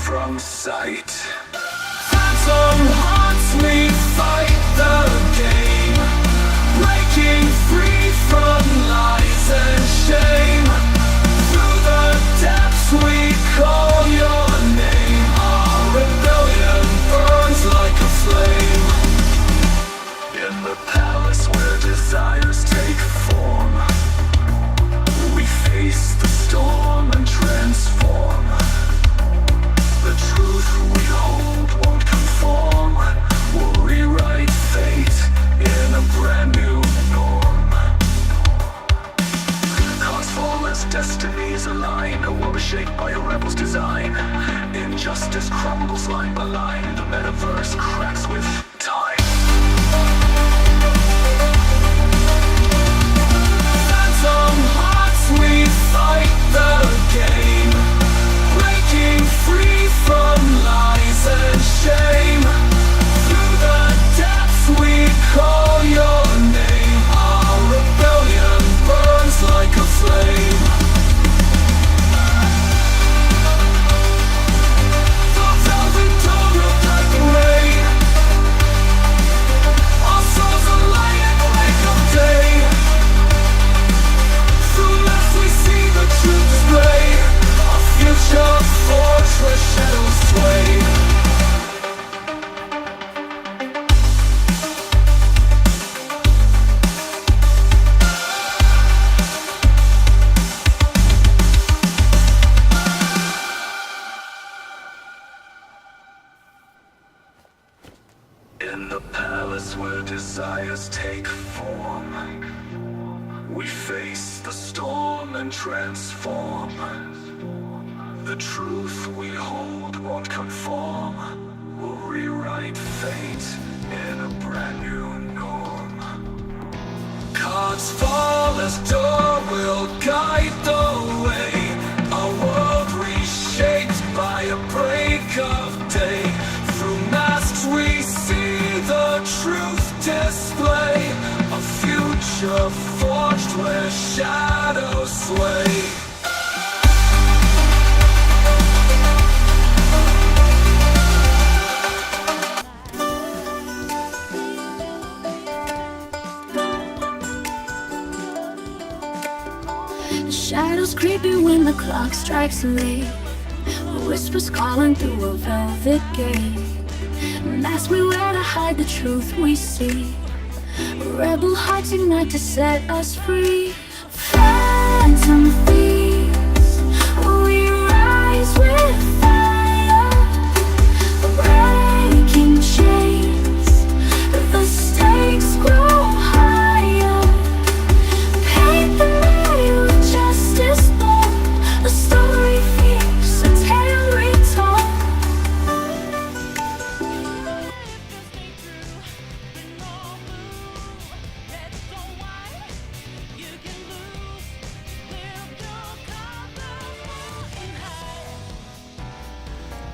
from sight. Phantom hearts, we fight the game, breaking free from lies and shame. Through the depths we call your name. Our rebellion burns like a flame. In the palace where desires take form, we face the storm and transform. The truth we hold won't conform. We'll rewrite fate in a brand new norm. Cards fall as destinies align. A world is shaped by a rebel's design. Injustice crumbles line by line. The metaverse cracks with time. Phantom hearts, we fight the game, breaking free from lies and shame. Through the depths we call your name. Our rebellion burns like a flame. The velvet dawn of black and rain. Our souls align at break of day. Through left we see the truth display. Our future forged where shadows sway. In the palace where desires take form, we face the storm and transform. The truth we hold won't conform. We'll rewrite fate in a brand new norm. Cards fall as door will guide the way. A world reshaped by a break of day. Through masks we see the truth display. A future forged where shadows sway. Shadows creeping when the clock strikes late. Whispers calling through a velvet gate. Masks we wear to hide the truth we see. Rebel hearts ignite to set us free. Phantom thieves, we rise with fire, breaking chains. The stakes grow higher. Paint the night with justice born. A story fierce, a tale retold.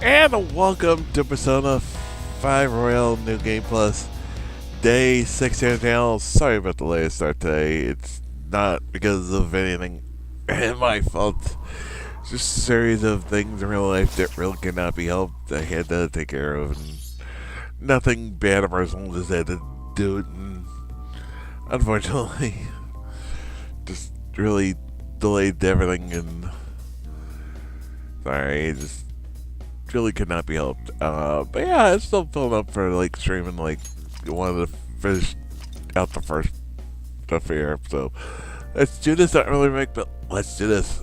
And welcome to Persona 5 Royal New Game Plus Day 16 channel. Sorry about the late start today. It's not because of anything my fault. It's just a series of things in real life that really cannot be helped. I had to take care of, and nothing bad or personal, just had to do it, and unfortunately just really delayed everything, and sorry, it just really could not be helped. But yeah, it's still filling up for like streaming. Like, wanted to finish out the first stuff here, so let's do this. Not really make, but let's do this.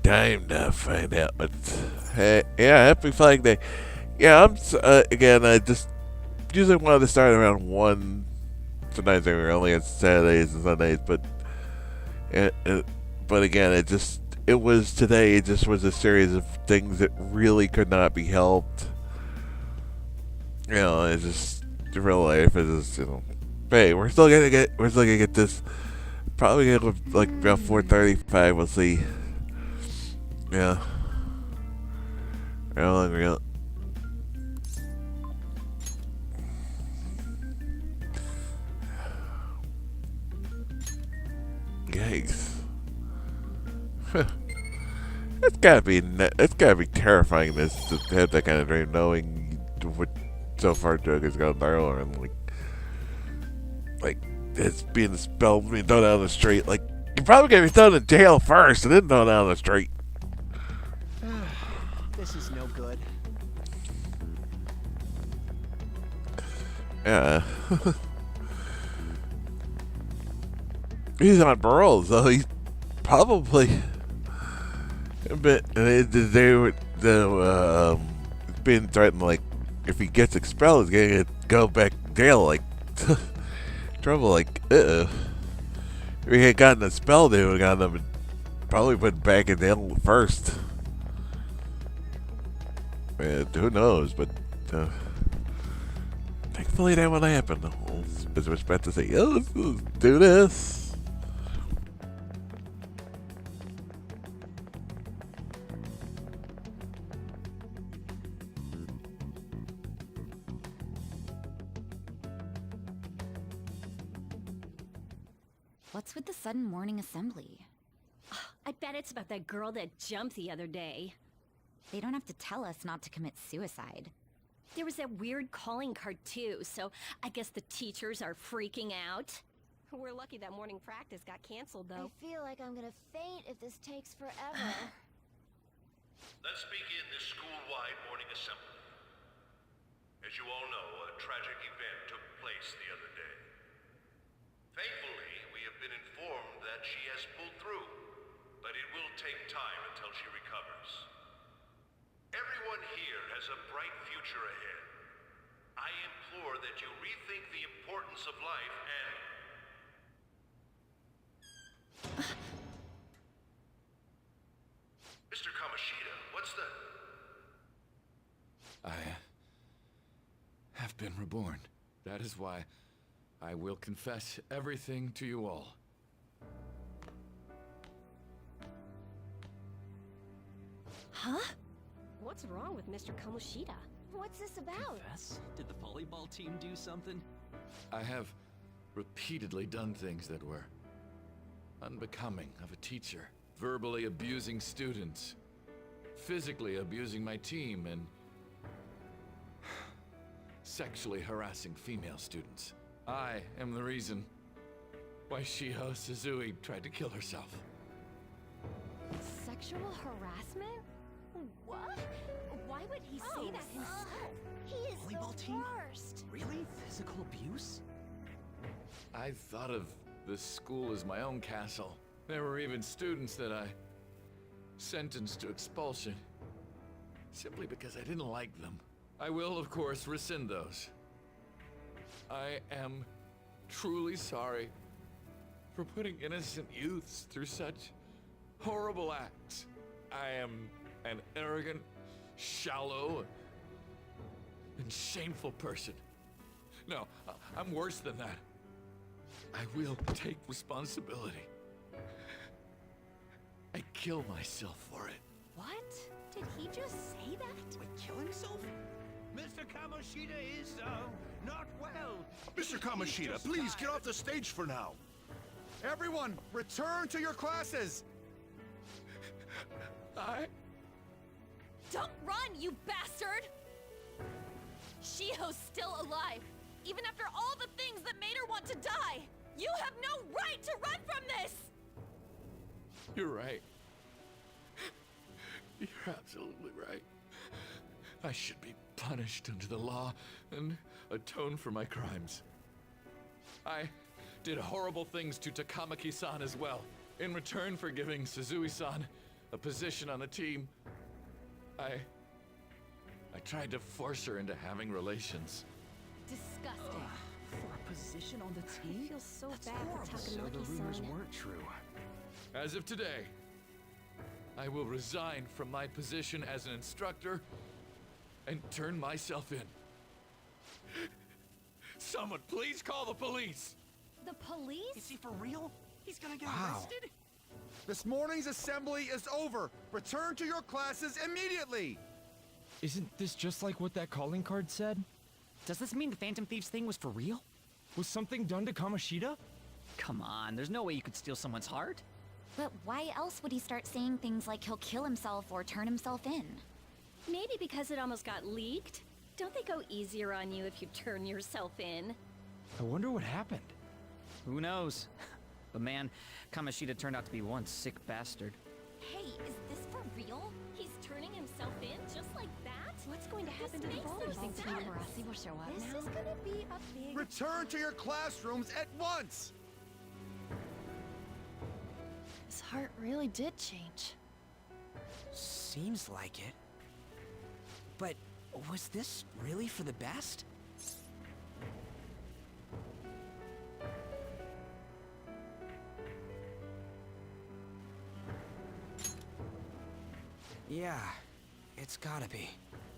Time to find out. But hey, yeah, happy Flag Day. Yeah, I'm again. I just usually wanted to start around 1. Sometimes they were only on Saturdays and Sundays, but again, it was today. It just was a series of things that really could not be helped. You know, it's just real life. It's just, you know, hey, we're still gonna get this. Probably gonna go like about 4:35. We'll see. Yeah. Real. Yikes. It's gotta be terrifying this to have that kind of dream, knowing what so far drug has gone viral and like it's being expelled, being thrown out on the street. Like you're probably gonna be thrown in jail first and then thrown out on the street. This is no good. Yeah. He's on parole, so he's probably a bit. They were being threatened, like if he gets expelled, he's gonna go back to jail, like trouble. Like, if he had gotten expelled, they would have gotten him probably put back in jail first. And who knows? But thankfully, that won't happen. As we're about to say, oh, let's do this. What's with the sudden morning assembly? I bet it's about that girl that jumped the other day. They don't have to tell us not to commit suicide. There was that weird calling card too, so I guess the teachers are freaking out. We're lucky that morning practice got canceled though. I feel like I'm gonna faint if this takes forever. Let's begin this school-wide morning assembly. As you all know, a tragic event took place the other day. Thankfully, we have been informed that she has pulled through, but it will take time until she recovers. Everyone here has a bright future ahead. I implore that you rethink the importance of life and... Mr. Kamoshida, what's the... I have been reborn. That is why I will confess everything to you all. Huh? What's wrong with Mr. Kamoshida? What's this about? Confess? Did the volleyball team do something? I have repeatedly done things that were unbecoming of a teacher. Verbally abusing students, physically abusing my team, and sexually harassing female students. I am the reason why Shiho Suzui tried to kill herself. Sexual harassment? What? Why would he say that himself? He is Volleyball the team? worst. Really? Physical abuse? I thought of this school as my own castle. There were even students that I sentenced to expulsion, simply because I didn't like them. I will, of course, rescind those. I am truly sorry for putting innocent youths through such horrible acts. I am an arrogant, shallow, and shameful person. No, I'm worse than that. I will take responsibility. I kill myself for it. What? Did he just say that? Like kill himself? Mr. Kamoshida is, not well. Mr. Kamoshida, please get off the stage for now. Everyone, return to your classes! Don't run, you bastard! Shiho's still alive, even after all the things that made her want to die! You have no right to run from this! You're right. You're absolutely right. I should be punished under the law and atone for my crimes. I did horrible things to Takamaki-san as well. In return for giving Suzui-san a position on the team, I tried to force her into having relations. Disgusting. For a position on the team? I feel so That's bad horrible. for So the rumors Takamaki-san. weren't true. As of today, I will resign from my position as an instructor and turn myself in. Someone please call the police! The police? Is he for real? He's gonna get Wow. arrested? This morning's assembly is over. Return to your classes immediately! Isn't this just like what that calling card said? Does this mean the Phantom Thieves thing was for real? Was something done to Kamoshida? Come on, there's no way you could steal someone's heart. But why else would he start saying things like he'll kill himself or turn himself in? Maybe because it almost got leaked? Don't they go easier on you if you turn yourself in? I wonder what happened. Who knows? But man, Kamoshida turned out to be one sick bastard. Hey, is this for real? He's turning himself in just like that? What's going to happen to the bowler thing tonight? Paparazzi will show up This now. is gonna be a big... Return to your classrooms at once! His heart really did change. Seems like it. But was this really for the best? Yeah, it's gotta be.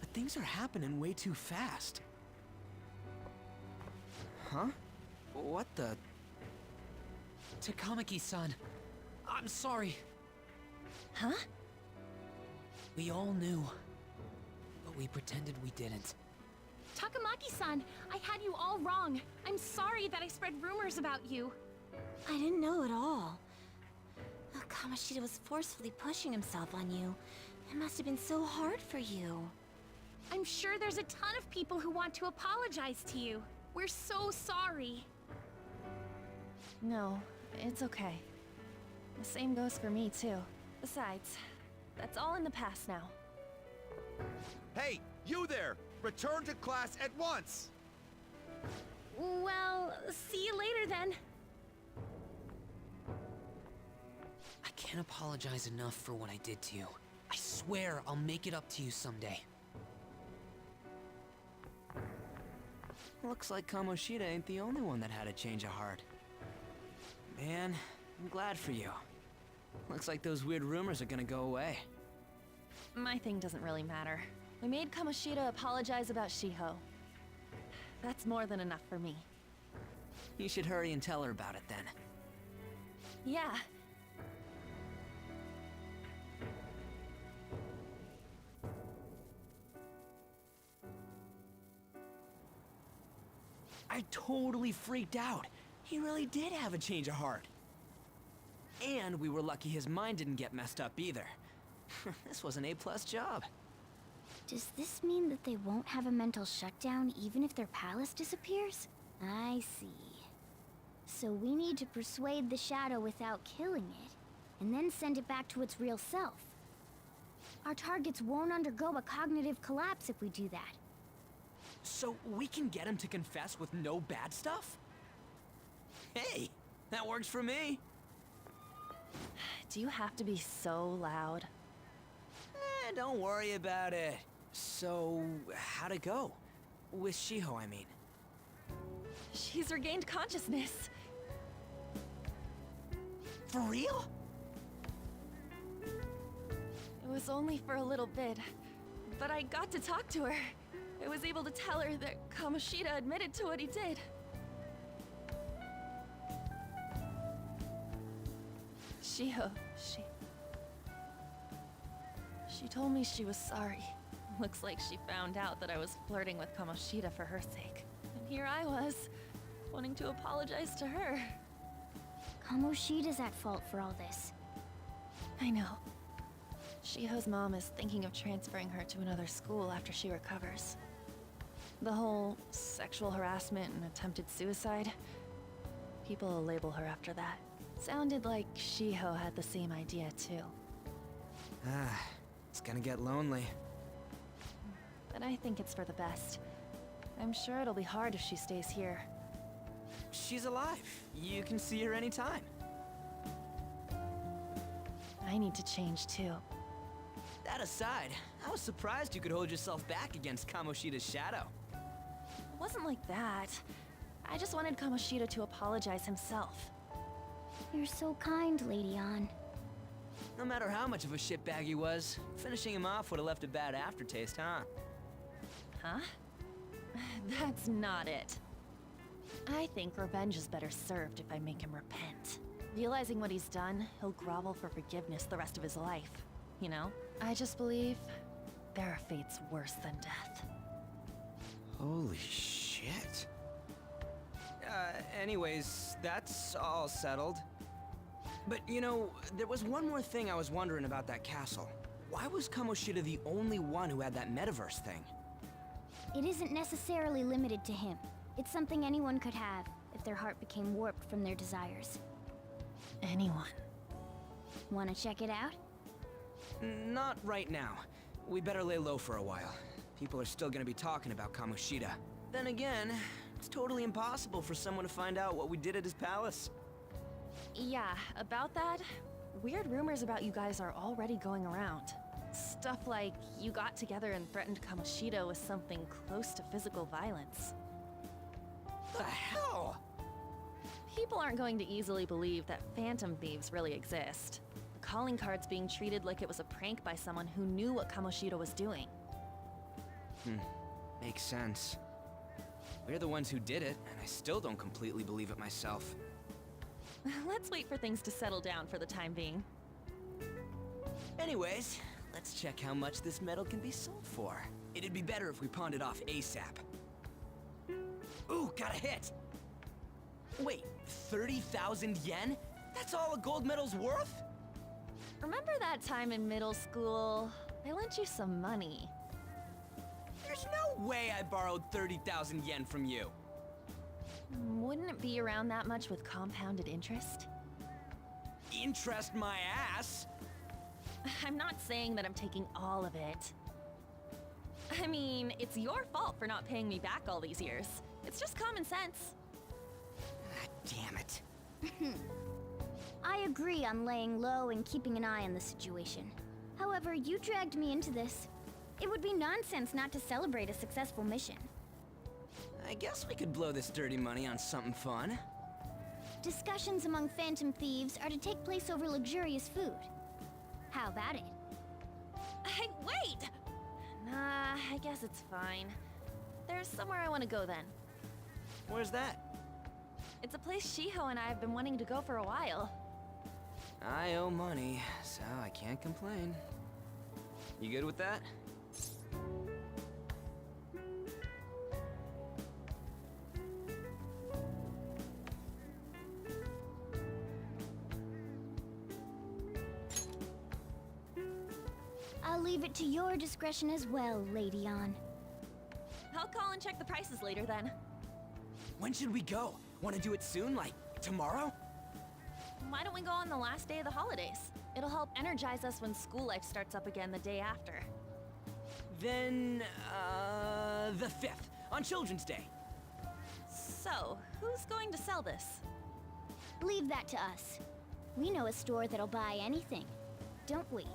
But things are happening way too fast. Huh? What the? Takamaki-san, I'm sorry. Huh? We all knew, but we pretended we didn't. Takamaki-san, I had you all wrong. I'm sorry that I spread rumors about you. I didn't know at all. Kamoshida was forcefully pushing himself on you. It must have been so hard for you. I'm sure there's a ton of people who want to apologize to you. We're so sorry. No, it's okay. The same goes for me, too. Besides, that's all in the past now. Hey, you there! Return to class at once! Well, see you later then. I can't apologize enough for what I did to you. I swear I'll make it up to you someday. Looks like Kamoshida ain't the only one that had a change of heart. Man, I'm glad for you. Looks like those weird rumors are gonna go away. My thing doesn't really matter. We made Kamoshida apologize about Shiho. That's more than enough for me. You should hurry and tell her about it then. Yeah. I totally freaked out. He really did have a change of heart. And we were lucky his mind didn't get messed up either. This was an A+ job. Does this mean that they won't have a mental shutdown even if their palace disappears? I see. So we need to persuade the shadow without killing it, and then send it back to its real self. Our targets won't undergo a cognitive collapse if we do that. So we can get him to confess with no bad stuff? Hey, that works for me. Do you have to be so loud? Don't worry about it. So, how'd it go? With Shiho, I mean. She's regained consciousness. For real? It was only for a little bit, but I got to talk to her. I was able to tell her that Kamoshida admitted to what he did. Shiho, She told me she was sorry. Looks like she found out that I was flirting with Kamoshida for her sake. And here I was, wanting to apologize to her. Kamoshida's at fault for all this. I know. Shiho's mom is thinking of transferring her to another school after she recovers. The whole sexual harassment and attempted suicide, people will label her after that. Sounded like Shiho had the same idea too. It's gonna get lonely. But I think it's for the best. I'm sure it'll be hard if she stays here. She's alive. You can see her anytime. I need to change too. That aside, I was surprised you could hold yourself back against Kamoshida's shadow. It wasn't like that. I just wanted Kamoshida to apologize himself. You're so kind, Lady Ann. No matter how much of a shitbag he was, finishing him off would have left a bad aftertaste, huh? Huh? That's not it. I think revenge is better served if I make him repent. Realizing what he's done, he'll grovel for forgiveness the rest of his life. You know? I just believe there are fates worse than death. Holy shit. Anyways, that's all settled. But you know, there was one more thing I was wondering about that castle. Why was Kamoshida the only one who had that metaverse thing? It isn't necessarily limited to him. It's something anyone could have if their heart became warped from their desires. Anyone. Wanna check it out? Not right now. We better lay low for a while. People are still gonna be talking about Kamoshida. Then again, it's totally impossible for someone to find out what we did at his palace. Yeah, about that, weird rumors about you guys are already going around. Stuff like you got together and threatened Kamoshida with something close to physical violence. The hell? People aren't going to easily believe that phantom thieves really exist. The calling card's being treated like it was a prank by someone who knew what Kamoshida was doing. Makes sense. We're the ones who did it, and I still don't completely believe it myself. Let's wait for things to settle down for the time being. Anyways, let's check how much this metal can be sold for. It'd be better if we pawned it off ASAP. Ooh, got a hit! Wait, 30,000 yen? That's all a gold medal's worth? Remember that time in middle school? I lent you some money. There's no way I borrowed 30,000 yen from you. Wouldn't it be around that much with compounded interest? Interest my ass? I'm not saying that I'm taking all of it. I mean, it's your fault for not paying me back all these years. It's just common sense. Damn it. I agree on laying low and keeping an eye on the situation. However, you dragged me into this. It would be nonsense not to celebrate a successful mission. I guess we could blow this dirty money on something fun. Discussions among phantom thieves are to take place over luxurious food. How about it? Hey, wait! Nah, I guess it's fine. There's somewhere I want to go then. Where's that? It's a place Shiho and I have been wanting to go for a while. I owe money, so I can't complain. You good with that? I'll leave it to your discretion as well, Lady An. I'll call and check the prices later then. When should we go? Want to do it soon, like tomorrow? Why don't we go on the last day of the holidays? It'll help energize us when school life starts up again the day after. Then, the 5th, on Children's Day. So, who's going to sell this? Leave that to us. We know a store that'll buy anything, don't we?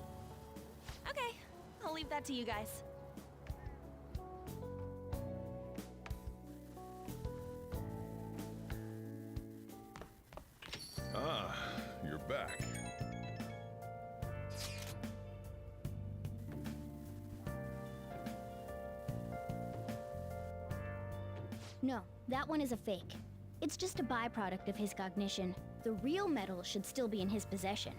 Okay, I'll leave that to you guys. Ah, you're back. No, that one is a fake. It's just a byproduct of his cognition. The real metal should still be in his possession.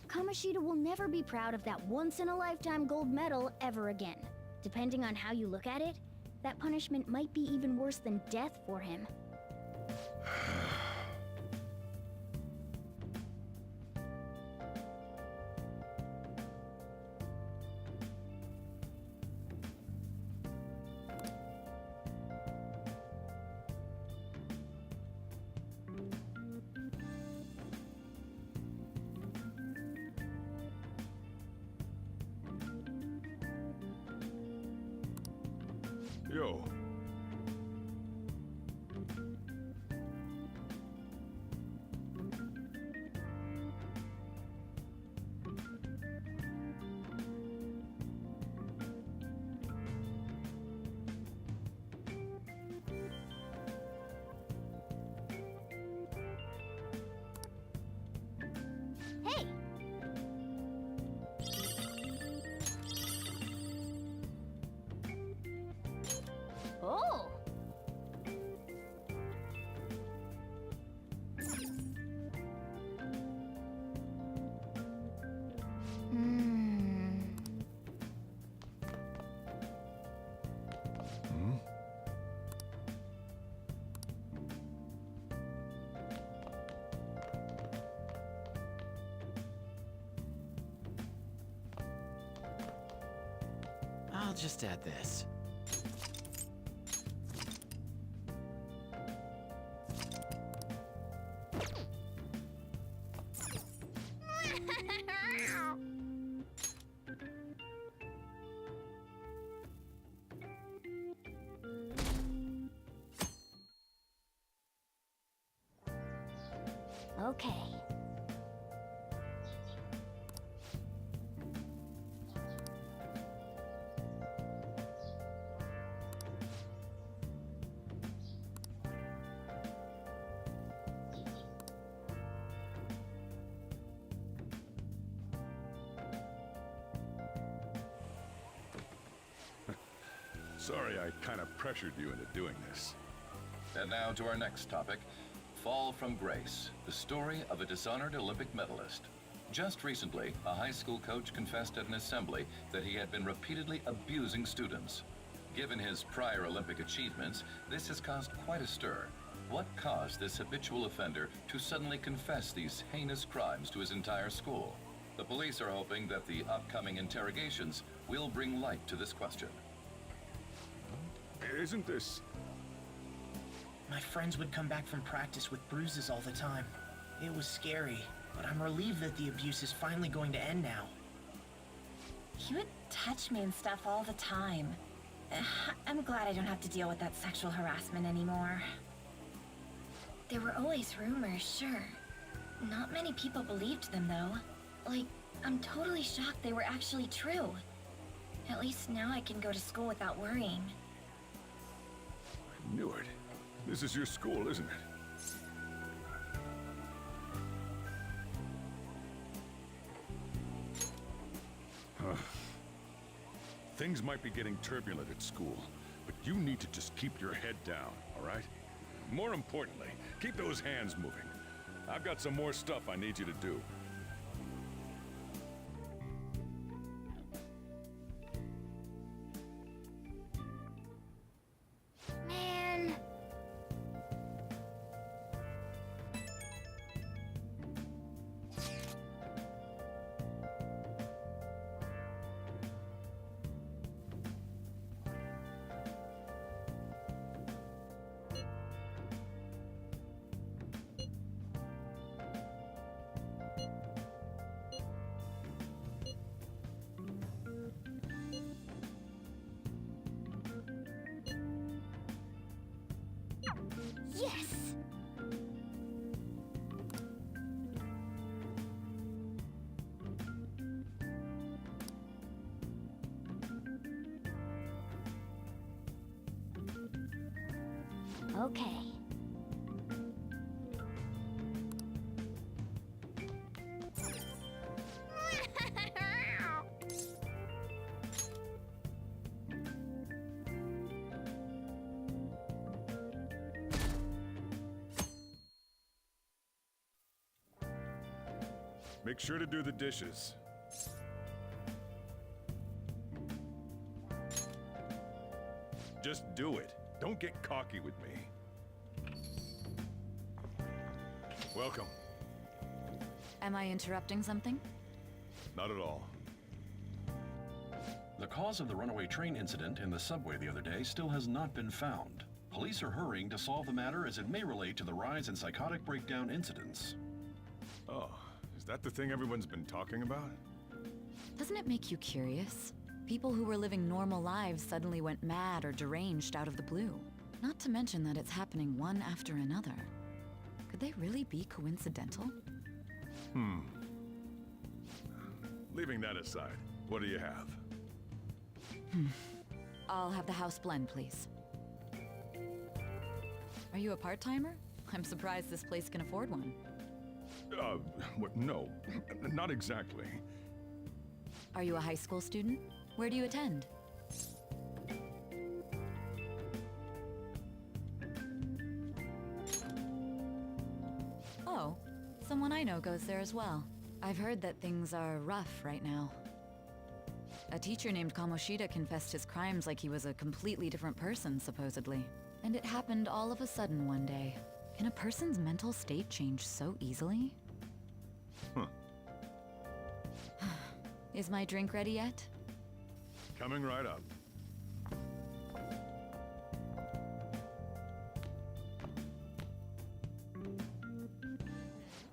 Kamoshida will never be proud of that once-in-a-lifetime gold medal ever again. Depending on how you look at it, that punishment might be even worse than death for him. Yo. Hey! Oh! Hmm. I'll just add this. Okay. Sorry I kind of pressured you into doing this. And now to our next topic, Fall from Grace, the story of a dishonored Olympic medalist. Just recently, a high school coach confessed at an assembly that he had been repeatedly abusing students. Given his prior Olympic achievements, this has caused quite a stir. What caused this habitual offender to suddenly confess these heinous crimes to his entire school? The police are hoping that the upcoming interrogations will bring light to this question. Isn't this... My friends would come back from practice with bruises all the time. It was scary, but I'm relieved that the abuse is finally going to end now. He would touch me and stuff all the time. I'm glad I don't have to deal with that sexual harassment anymore. There were always rumors, sure. Not many people believed them, though. Like, I'm totally shocked they were actually true. At least now I can go to school without worrying. I knew it. This is your school, isn't it? Things might be getting turbulent at school, but you need to just keep your head down, all right? More importantly, keep those hands moving. I've got some more stuff I need you to do. Man. Yes! Okay. Make sure to do the dishes. Just do it. Don't get cocky with me. Welcome. Am I interrupting something? Not at all. The cause of the runaway train incident in the subway the other day still has not been found. Police are hurrying to solve the matter as it may relate to the rise in psychotic breakdown incidents. Oh, is that the thing everyone's been talking about? Doesn't it make you curious? People who were living normal lives suddenly went mad or deranged out of the blue. Not to mention that it's happening one after another. Could they really be coincidental? Leaving that aside, what do you have? I'll have the house blend, please. Are you a part-timer? I'm surprised this place can afford one. No, not exactly. Are you a high school student? Where do you attend? Oh, someone I know goes there as well. I've heard that things are rough right now. A teacher named Kamoshida confessed his crimes like he was a completely different person, supposedly. And it happened all of a sudden one day. Can a person's mental state change so easily? Huh. Is my drink ready yet? Coming right up.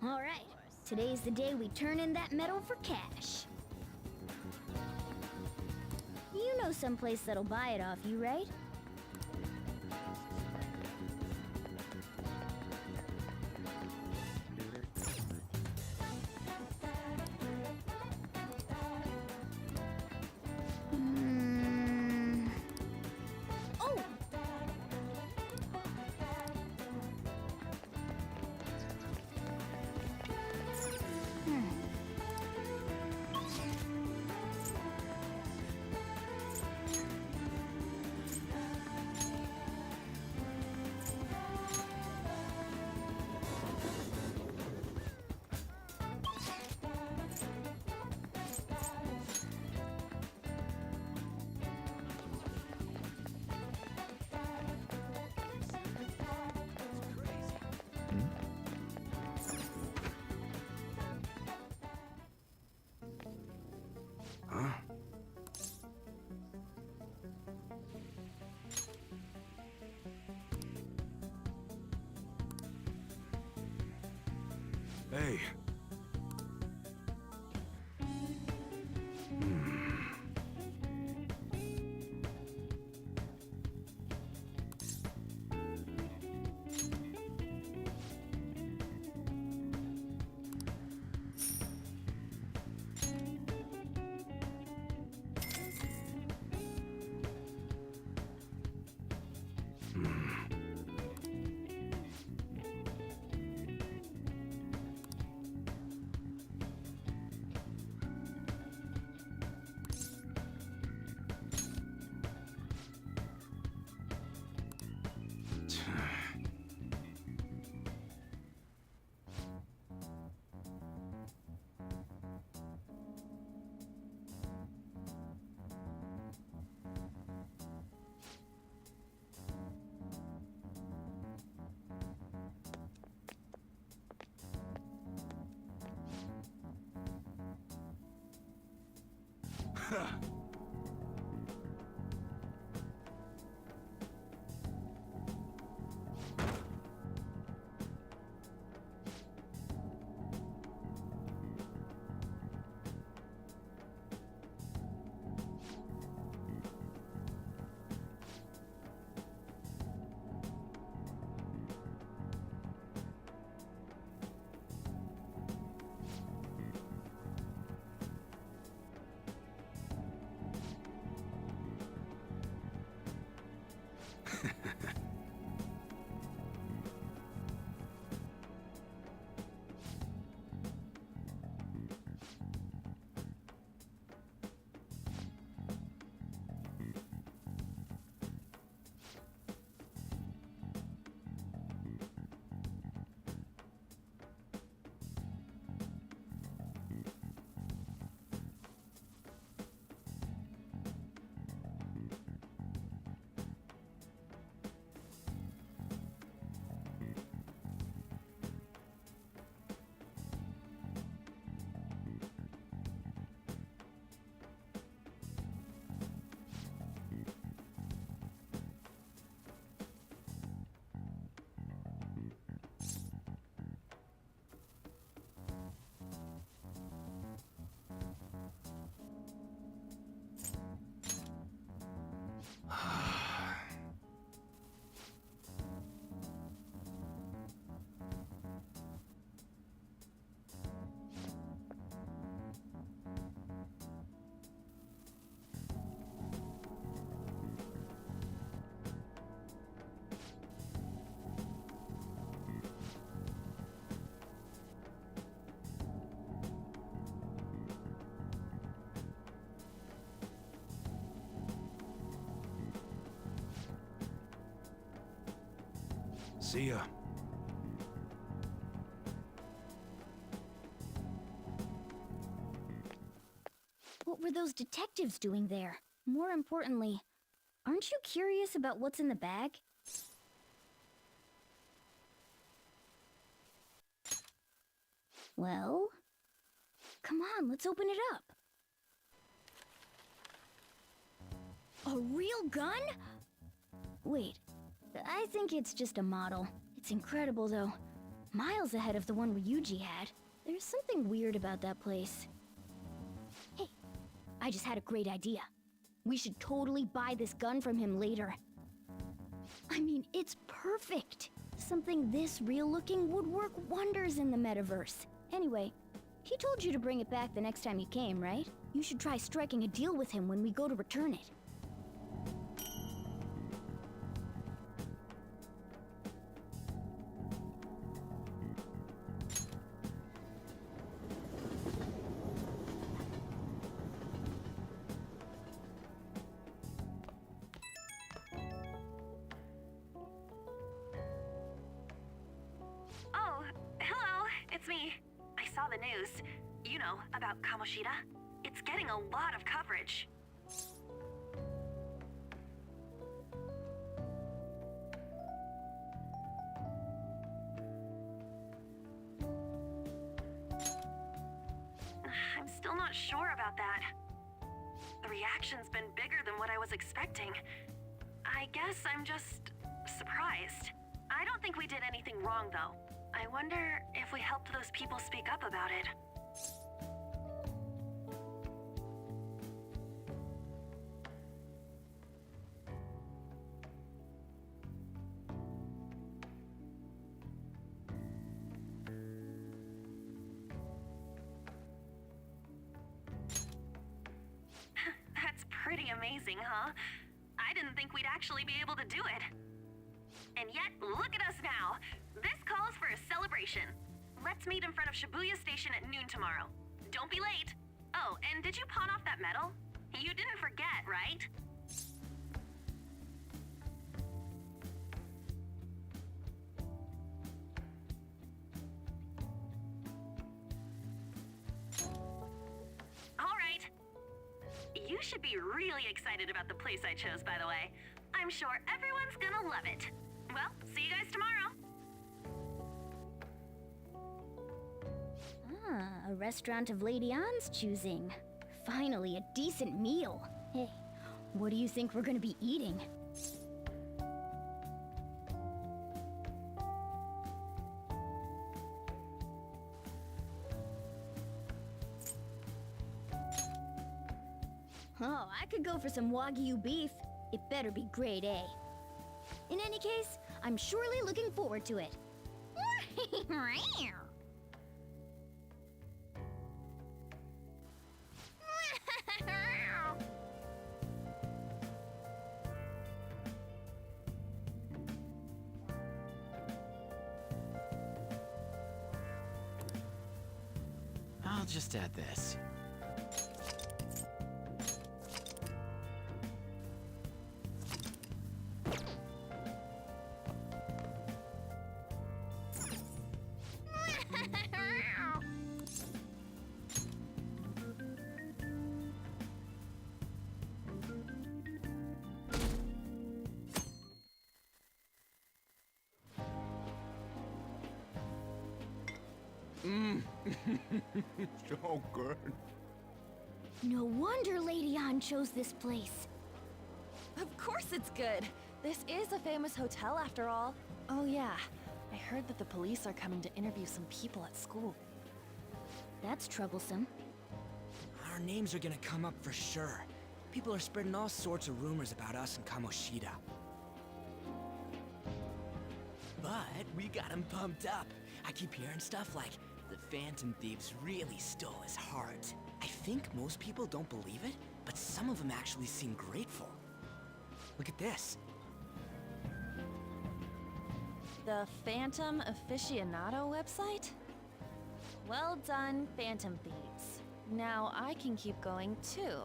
Alright, today's the day we turn in that medal for cash. You know someplace that'll buy it off you, right? Oh! Hey. See ya. What were those detectives doing there? More importantly, aren't you curious about what's in the bag? Well, come on, let's open it up. A real gun? Wait, I think it's just a model. It's incredible though. Miles ahead of the one Ryuji had. There's something weird about that place. Hey, I just had a great idea. We should totally buy this gun from him later. I mean, it's perfect. Something this real-looking would work wonders in the metaverse. Anyway, he told you to bring it back the next time you came, right? You should try striking a deal with him when we go to return it. Oh, hello, it's me. I saw the news. You know, about Kamoshida. It's getting a lot of coverage. I'm still not sure about that. The reaction's been bigger than what I was expecting. I guess I'm just surprised. I don't think we did anything wrong, though. I wonder if we helped those people speak up about it. That's pretty amazing, huh? I didn't think we'd actually be able to do it. And yet, look at us now. This calls for a celebration. Let's meet in front of Shibuya Station at noon tomorrow. Don't be late. Oh, and did you pawn off that medal? You didn't forget, right? All right. You should be really excited about the place I chose, by the way. I'm sure everyone's gonna love it. Well, see you guys tomorrow. Ah, a restaurant of Lady Ann's choosing. Finally, a decent meal. Hey, what do you think we're gonna be eating? Oh, I could go for some Wagyu beef. It better be grade A. In any case, I'm surely looking forward to it. I'll just add this. So good. No wonder Lady Ann chose this place. Of course it's good. This is a famous hotel after all. Oh yeah, I heard that the police are coming to interview some people at school. That's troublesome. Our names are gonna come up for sure. People are spreading all sorts of rumors about us and Kamoshida. But we got him pumped up. I keep hearing stuff like, the Phantom Thieves really stole his heart. I think most people don't believe it, but some of them actually seem grateful. Look at this. The Phantom Aficionado website? Well done, Phantom Thieves. Now I can keep going too.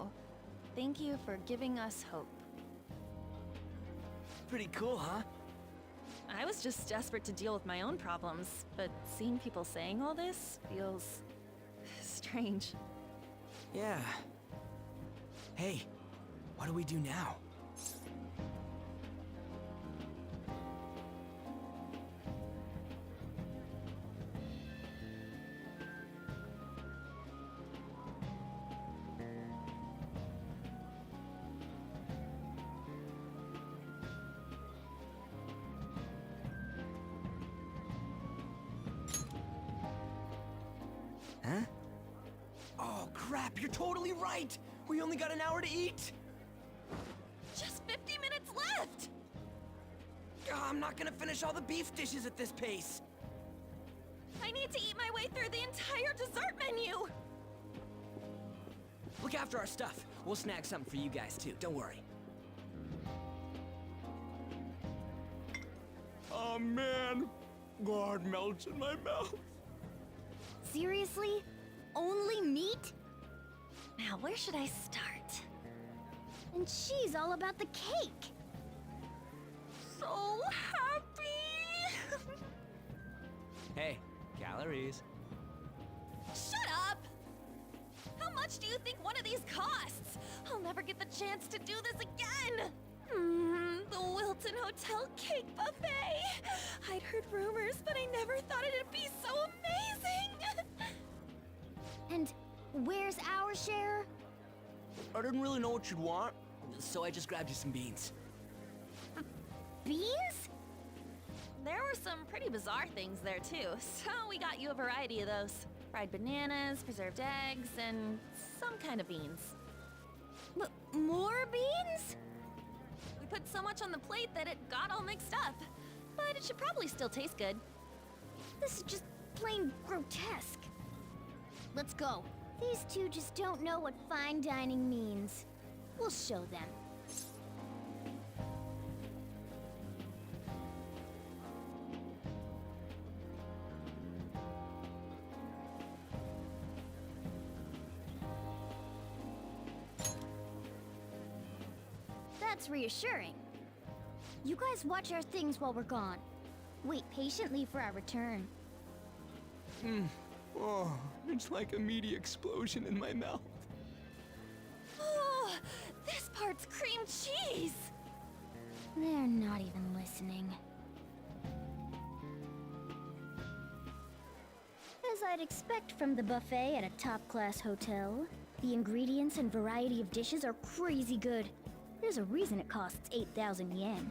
Thank you for giving us hope. Pretty cool, huh? I was just desperate to deal with my own problems, but seeing people saying all this feels strange. Yeah. Hey, what do we do now? Huh? Oh, crap, you're totally right! We only got an hour to eat! Just 50 minutes left! I'm not gonna finish all the beef dishes at this pace! I need to eat my way through the entire dessert menu! Look after our stuff. We'll snag something for you guys, too. Don't worry. Oh, man. God melts in my mouth. Seriously? Only meat? Now, where should I start? And she's all about the cake. So happy! Hey, calories. Shut up! How much do you think one of these costs? I'll never get the chance to do this again! The Wilton Hotel Cake Buffet! I'd heard rumors, but I never thought it'd be so amazing! And where's our share? I didn't really know what you'd want, so I just grabbed you some beans. Beans? There were some pretty bizarre things there too, so we got you a variety of those. Fried bananas, preserved eggs, and some kind of beans. More beans? We put so much on the plate that it got all mixed up. But it should probably still taste good. This is just plain grotesque. Let's go. These two just don't know what fine dining means. We'll show them. That's reassuring. You guys watch our things while we're gone. Wait patiently for our return. Oh, it's like a meaty explosion in my mouth. Oh, this part's cream cheese! They're not even listening. As I'd expect from the buffet at a top-class hotel, the ingredients and variety of dishes are crazy good. There's a reason it costs 8,000 yen.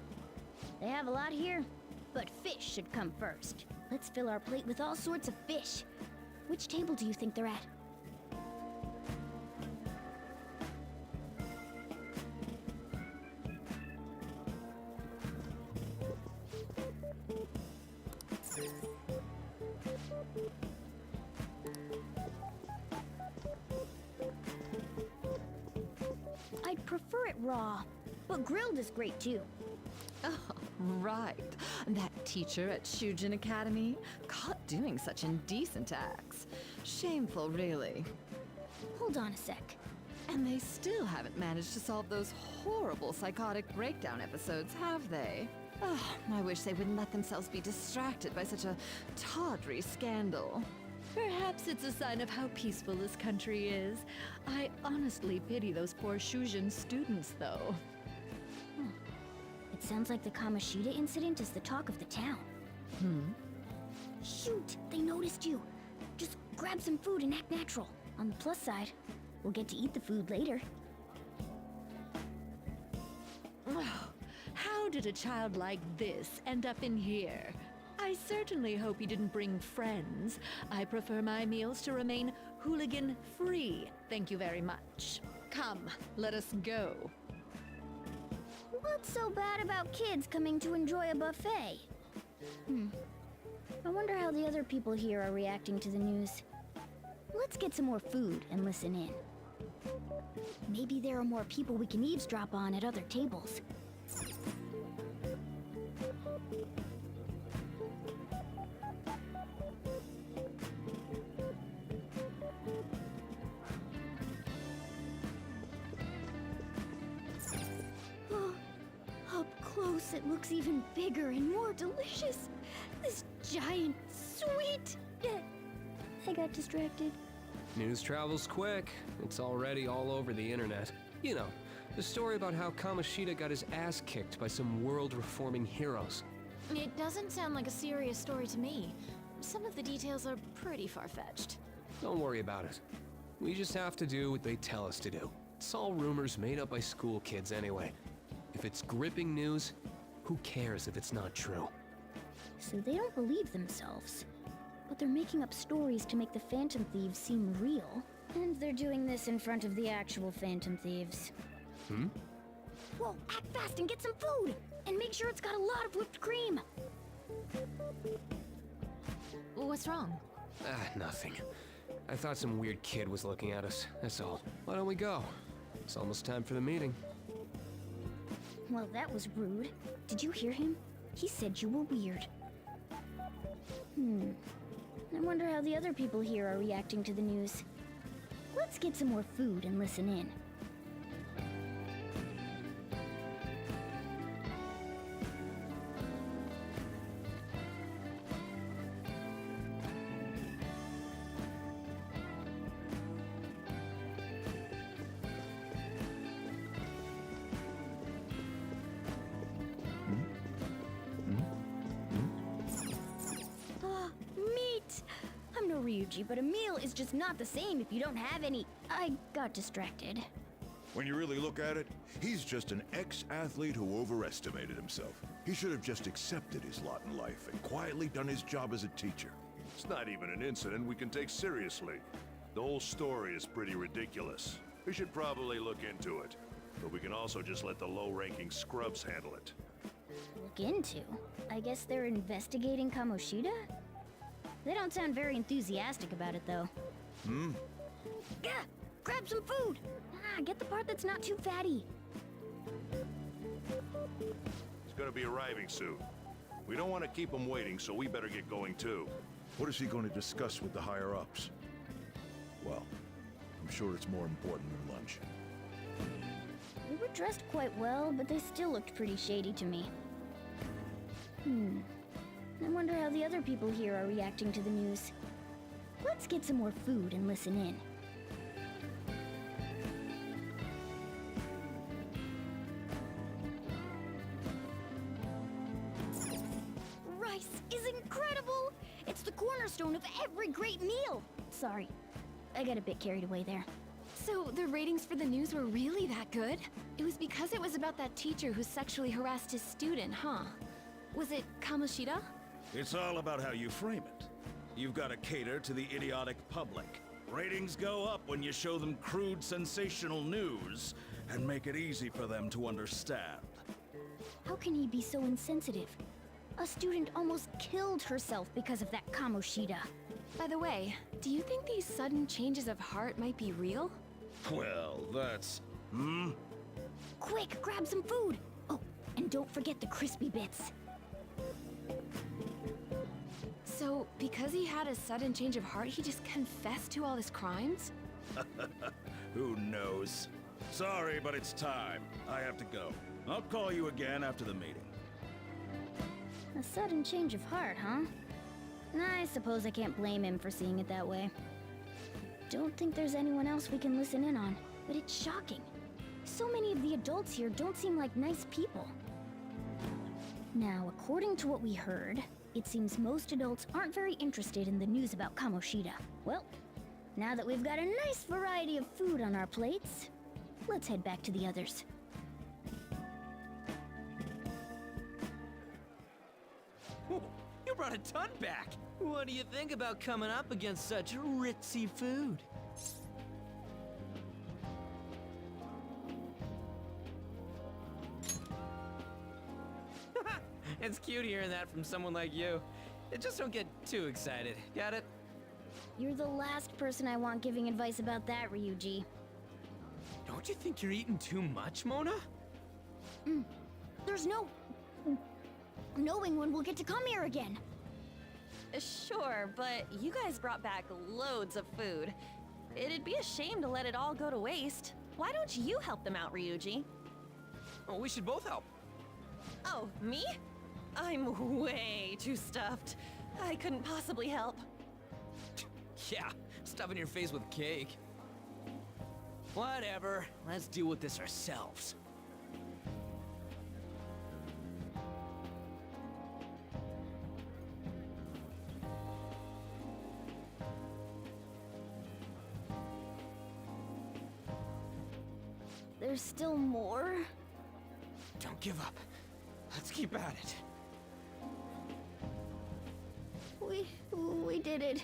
They have a lot here, but fish should come first. Let's fill our plate with all sorts of fish. Which table do you think they're at? I'd prefer it raw, but grilled is great too. Oh, right. That teacher at Shujin Academy, caught doing such indecent acts. Shameful, really. Hold on a sec. And they still haven't managed to solve those horrible psychotic breakdown episodes, have they? Oh, I wish they wouldn't let themselves be distracted by such a tawdry scandal. Perhaps it's a sign of how peaceful this country is. I honestly pity those poor Shujin students, though. It sounds like the Kamoshida incident is the talk of the town. Shoot, they noticed you. Just grab some food and act natural. On the plus side, we'll get to eat the food later. Oh, how did a child like this end up in here? I certainly hope he didn't bring friends. I prefer my meals to remain hooligan-free. Thank you very much. Come, let us go. What's so bad about kids coming to enjoy a buffet? I wonder how the other people here are reacting to the news. Let's get some more food and listen in. Maybe there are more people we can eavesdrop on at other tables. Up close gross, it looks even bigger and more delicious. This giant, sweet... I got distracted. News travels quick. It's already all over the internet. You know, the story about how Kamoshida got his ass kicked by some world-reforming heroes. It doesn't sound like a serious story to me. Some of the details are pretty far-fetched. Don't worry about it. We just have to do what they tell us to do. It's all rumors made up by school kids anyway. If it's gripping news, who cares if it's not true? So they don't believe themselves. But they're making up stories to make the Phantom Thieves seem real. And they're doing this in front of the actual Phantom Thieves. Hmm? Whoa, act fast and get some food! And make sure it's got a lot of whipped cream! What's wrong? Nothing. I thought some weird kid was looking at us, that's all. Why don't we go? It's almost time for the meeting. Well, that was rude. Did you hear him? He said you were weird. I wonder how the other people here are reacting to the news. Let's get some more food and listen in. Meat! I'm no Ryuji, but a meal is just not the same if you don't have any. I got distracted. When you really look at it, he's just an ex-athlete who overestimated himself. He should have just accepted his lot in life and quietly done his job as a teacher. It's not even an incident we can take seriously. The whole story is pretty ridiculous. We should probably look into it. But we can also just let the low-ranking scrubs handle it. Look into? I guess they're investigating Kamoshida? They don't sound very enthusiastic about it, though. Gah! Grab some food! Get the part that's not too fatty. He's gonna be arriving soon. We don't want to keep him waiting, so we better get going too. What is he going to discuss with the higher-ups? Well, I'm sure it's more important than lunch. They were dressed quite well, but they still looked pretty shady to me. I wonder how the other people here are reacting to the news. Let's get some more food and listen in. Rice is incredible! It's the cornerstone of every great meal! Sorry, I got a bit carried away there. So the ratings for the news were really that good? It was because it was about that teacher who sexually harassed his student, huh? Was it Kamoshida? It's all about how you frame it. You've got to cater to the idiotic public. Ratings go up when you show them crude, sensational news and make it easy for them to understand. How can he be so insensitive? A student almost killed herself because of that Kamoshida. By the way, do you think these sudden changes of heart might be real? Well, that's... Quick, grab some food! Oh, and don't forget the crispy bits. So, because he had a sudden change of heart, he just confessed to all his crimes? Who knows? Sorry, but it's time. I have to go. I'll call you again after the meeting. A sudden change of heart, huh? I suppose I can't blame him for seeing it that way. Don't think there's anyone else we can listen in on, but it's shocking. So many of the adults here don't seem like nice people. Now, according to what we heard, it seems most adults aren't very interested in the news about Kamoshida. Well, now that we've got a nice variety of food on our plates, let's head back to the others. You brought a ton back! What do you think about coming up against such ritzy food? It's cute hearing that from someone like you. Just don't get too excited, got it? You're the last person I want giving advice about that, Ryuji. Don't you think you're eating too much, Mona? There's no... knowing when we'll get to come here again. Sure, but you guys brought back loads of food. It'd be a shame to let it all go to waste. Why don't you help them out, Ryuji? Oh, we should both help. Oh, me? I'm way too stuffed. I couldn't possibly help. Yeah, stuffing your face with cake. Whatever, let's deal with this ourselves. There's still more? Don't give up. Let's keep at it. We did it.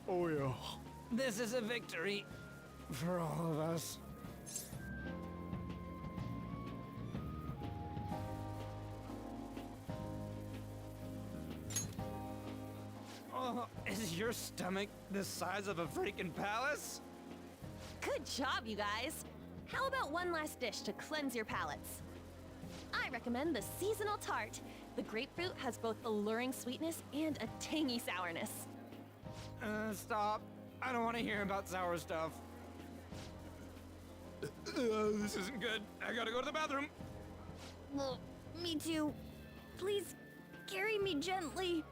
Oh yeah. This is a victory for all of us. Oh, is your stomach the size of a freaking palace? Good job, you guys. How about one last dish to cleanse your palates? I recommend the seasonal tart. The grapefruit has both alluring sweetness and a tangy sourness. Stop. I don't want to hear about sour stuff. This isn't good. I gotta go to the bathroom. Well, me too. Please, carry me gently.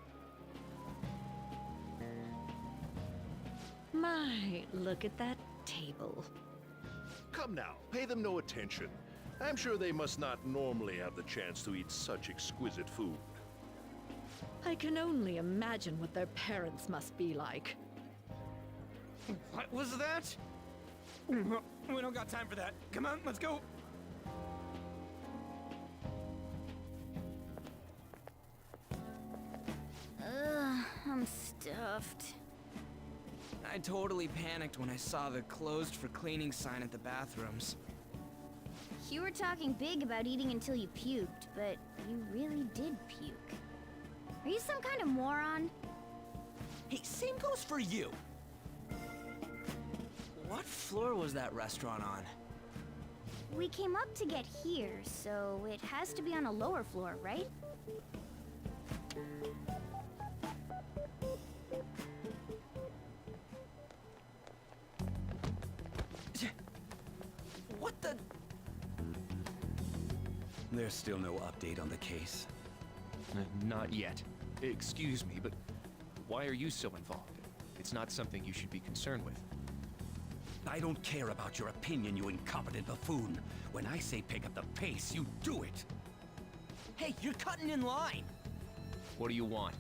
My, look at that table. Come now, pay them no attention. I'm sure they must not normally have the chance to eat such exquisite food. I can only imagine what their parents must be like. What was that? We don't got time for that. Come on, let's go. I'm stuffed. I totally panicked when I saw the closed for cleaning sign at the bathrooms. You were talking big about eating until you puked, but you really did puke. Are you some kind of moron? Hey, same goes for you. What floor was that restaurant on? We came up to get here, so it has to be on a lower floor, right? What the? There's still no update on the case. Not yet. Excuse me, but why are you so involved? It's not something you should be concerned with. I don't care about your opinion, you incompetent buffoon. When I say pick up the pace, you do it. Hey, you're cutting in line. What do you want?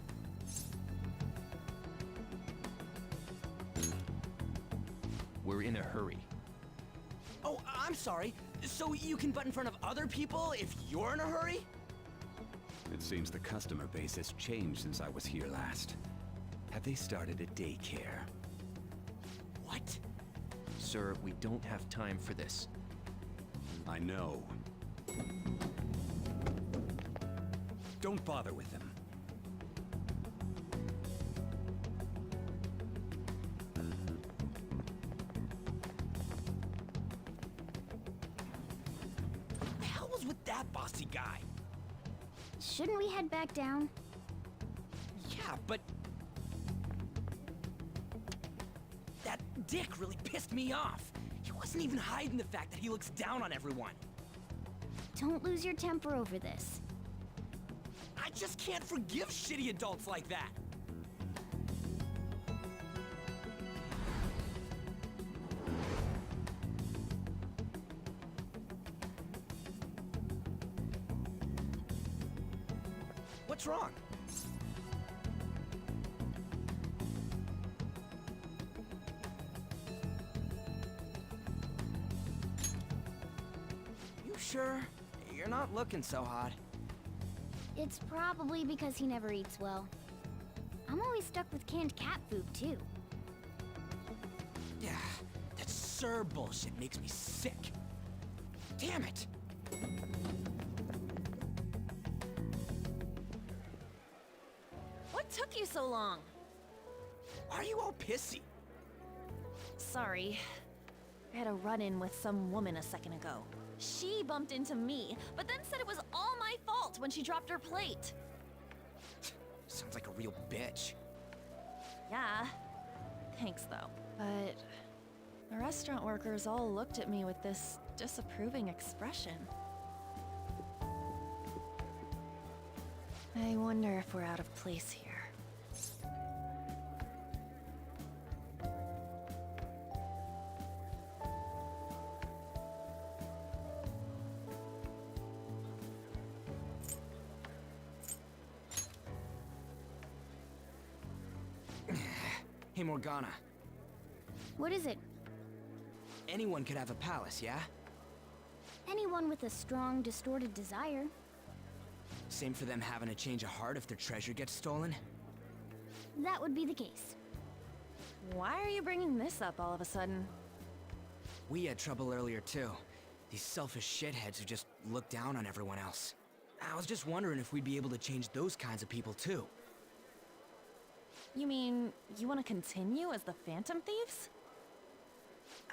We're in a hurry. Oh, I'm sorry. So you can butt in front of other people if you're in a hurry? It seems the customer base has changed since I was here last. Have they started a daycare? What? Sir, we don't have time for this. I know. Don't bother with them. What the hell was with that bossy guy? Shouldn't we head back down? Yeah, but... that dick really pissed me off. He wasn't even hiding the fact that he looks down on everyone. Don't lose your temper over this. I just can't forgive shitty adults like that. What's wrong? You sure? You're not looking so hot. It's probably because he never eats well. I'm always stuck with canned cat food, too. Yeah, that Sir bullshit makes me sick. Damn it! What took you so long? Why are you all pissy? Sorry. I had a run-in with some woman a second ago. She bumped into me, but then said it was all my fault when she dropped her plate. Sounds like a real bitch. Yeah. Thanks, though. But The restaurant workers all looked at me with this disapproving expression. I wonder if we're out of place here. Hey, Morgana. What is it? Anyone could have a palace, yeah? Anyone with a strong, distorted desire. Same for them having a change of heart if their treasure gets stolen? That would be the case. Why are you bringing this up all of a sudden? We had trouble earlier, too. These selfish shitheads who just look down on everyone else. I was just wondering if we'd be able to change those kinds of people, too. You mean, you want to continue as the Phantom Thieves?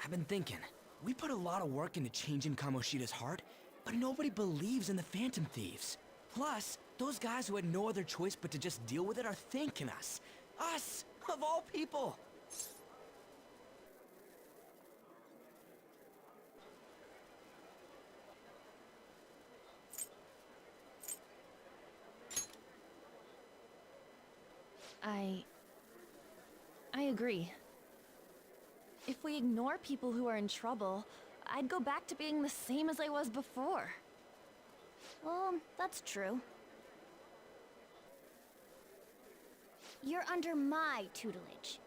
I've been thinking. We put a lot of work into changing Kamoshida's heart, but nobody believes in the Phantom Thieves. Plus, those guys who had no other choice but to just deal with it are thanking us. Us, of all people! I agree. If we ignore people who are in trouble, I'd go back to being the same as I was before. Well, that's true. You're under my tutelage.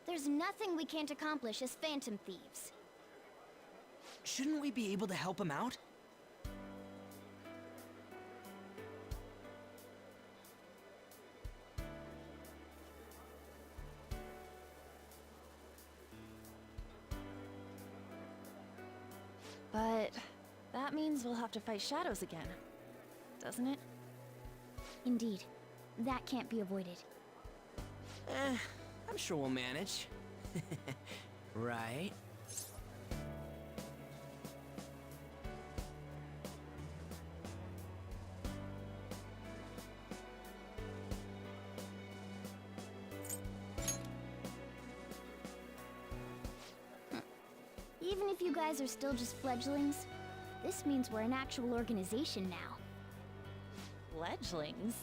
There's nothing we can't accomplish as Phantom Thieves. Shouldn't we be able to help him out? But that means we'll have to fight shadows again, doesn't it? Indeed. That can't be avoided. I'm sure we'll manage. Right? Even if you guys are still just fledglings, this means we're an actual organization now. Fledglings?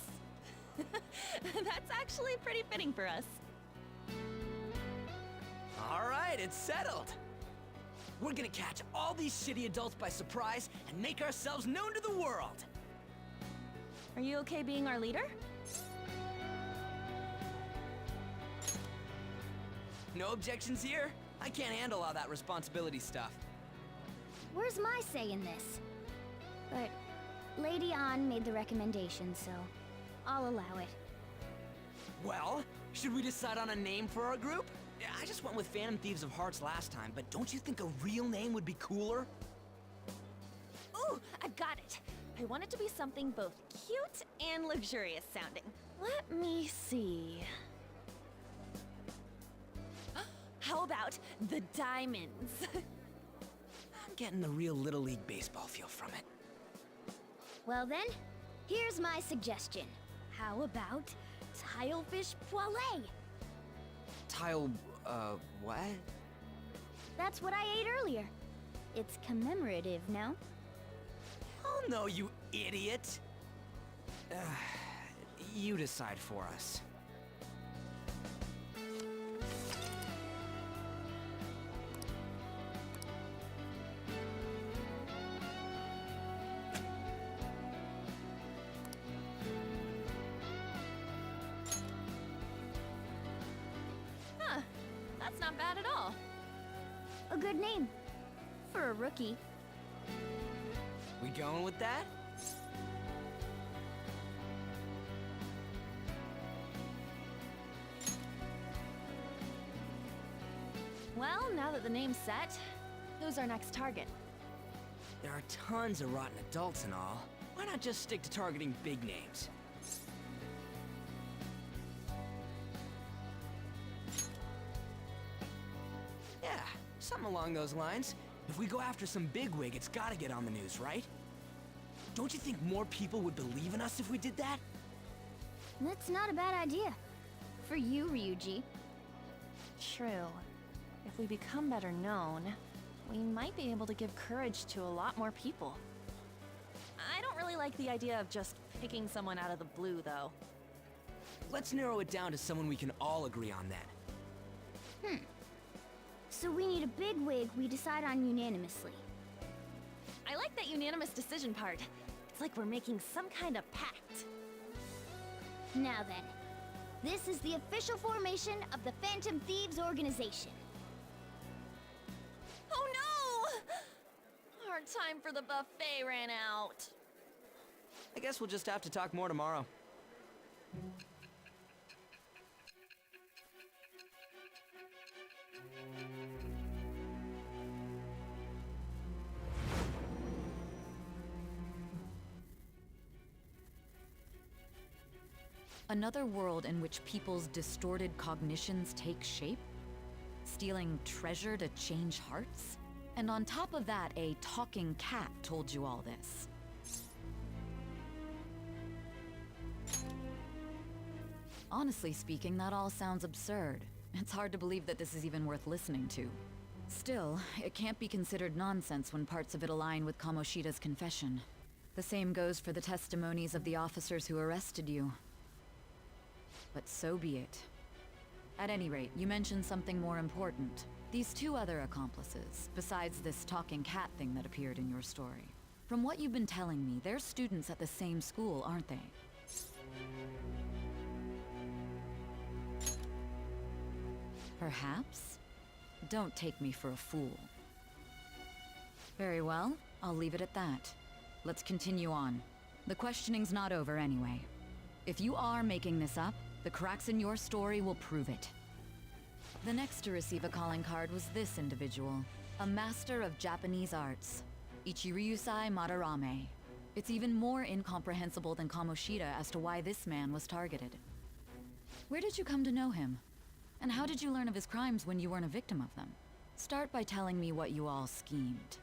That's actually pretty fitting for us. Alright, it's settled! We're gonna catch all these shitty adults by surprise and make ourselves known to the world! Are you okay being our leader? No objections here? I can't handle all that responsibility stuff. Where's my say in this? But Lady An made the recommendation, so I'll allow it. Well, should we decide on a name for our group? I just went with Phantom Thieves of Hearts last time, but don't you think a real name would be cooler? Ooh, I've got it. I want it to be something both cute and luxurious sounding. Let me see. How about the Diamonds? I'm getting the real Little League Baseball feel from it. Well then, here's my suggestion. How about Tilefish Poêlée? What? That's what I ate earlier. It's commemorative, no? Oh no, you idiot! You decide for us. Huh, that's not bad at all. A good name. For a rookie. We going with that? Well, now that the name's set, who's our next target? There are tons of rotten adults and all. Why not just stick to targeting big names? Yeah, something along those lines. If we go after some bigwig, it's gotta get on the news, right? Don't you think more people would believe in us if we did that? That's not a bad idea. For you, Ryuji. True. If we become better known, we might be able to give courage to a lot more people. I don't really like the idea of just picking someone out of the blue, though. Let's narrow it down to someone we can all agree on then. So we need a big wig we decide on unanimously. I like that unanimous decision part. It's like we're making some kind of pact. Now then, this is the official formation of the Phantom Thieves organization. Oh no! Our time for the buffet ran out. I guess we'll just have to talk more tomorrow. Another world in which people's distorted cognitions take shape? Stealing treasure to change hearts? And on top of that, a talking cat told you all this. Honestly speaking, that all sounds absurd. It's hard to believe that this is even worth listening to. Still, it can't be considered nonsense when parts of it align with Kamoshida's confession. The same goes for the testimonies of the officers who arrested you. But so be it. At any rate, you mentioned something more important. These two other accomplices, besides this talking cat thing that appeared in your story. From what you've been telling me, they're students at the same school, aren't they? Perhaps? Don't take me for a fool. Very well, I'll leave it at that. Let's continue on. The questioning's not over anyway. If you are making this up, the cracks in your story will prove it. The next to receive a calling card was this individual, a master of Japanese arts, Ichiryusai Madarame. It's even more incomprehensible than Kamoshida as to why this man was targeted. Where did you come to know him? And how did you learn of his crimes when you weren't a victim of them? Start by telling me what you all schemed.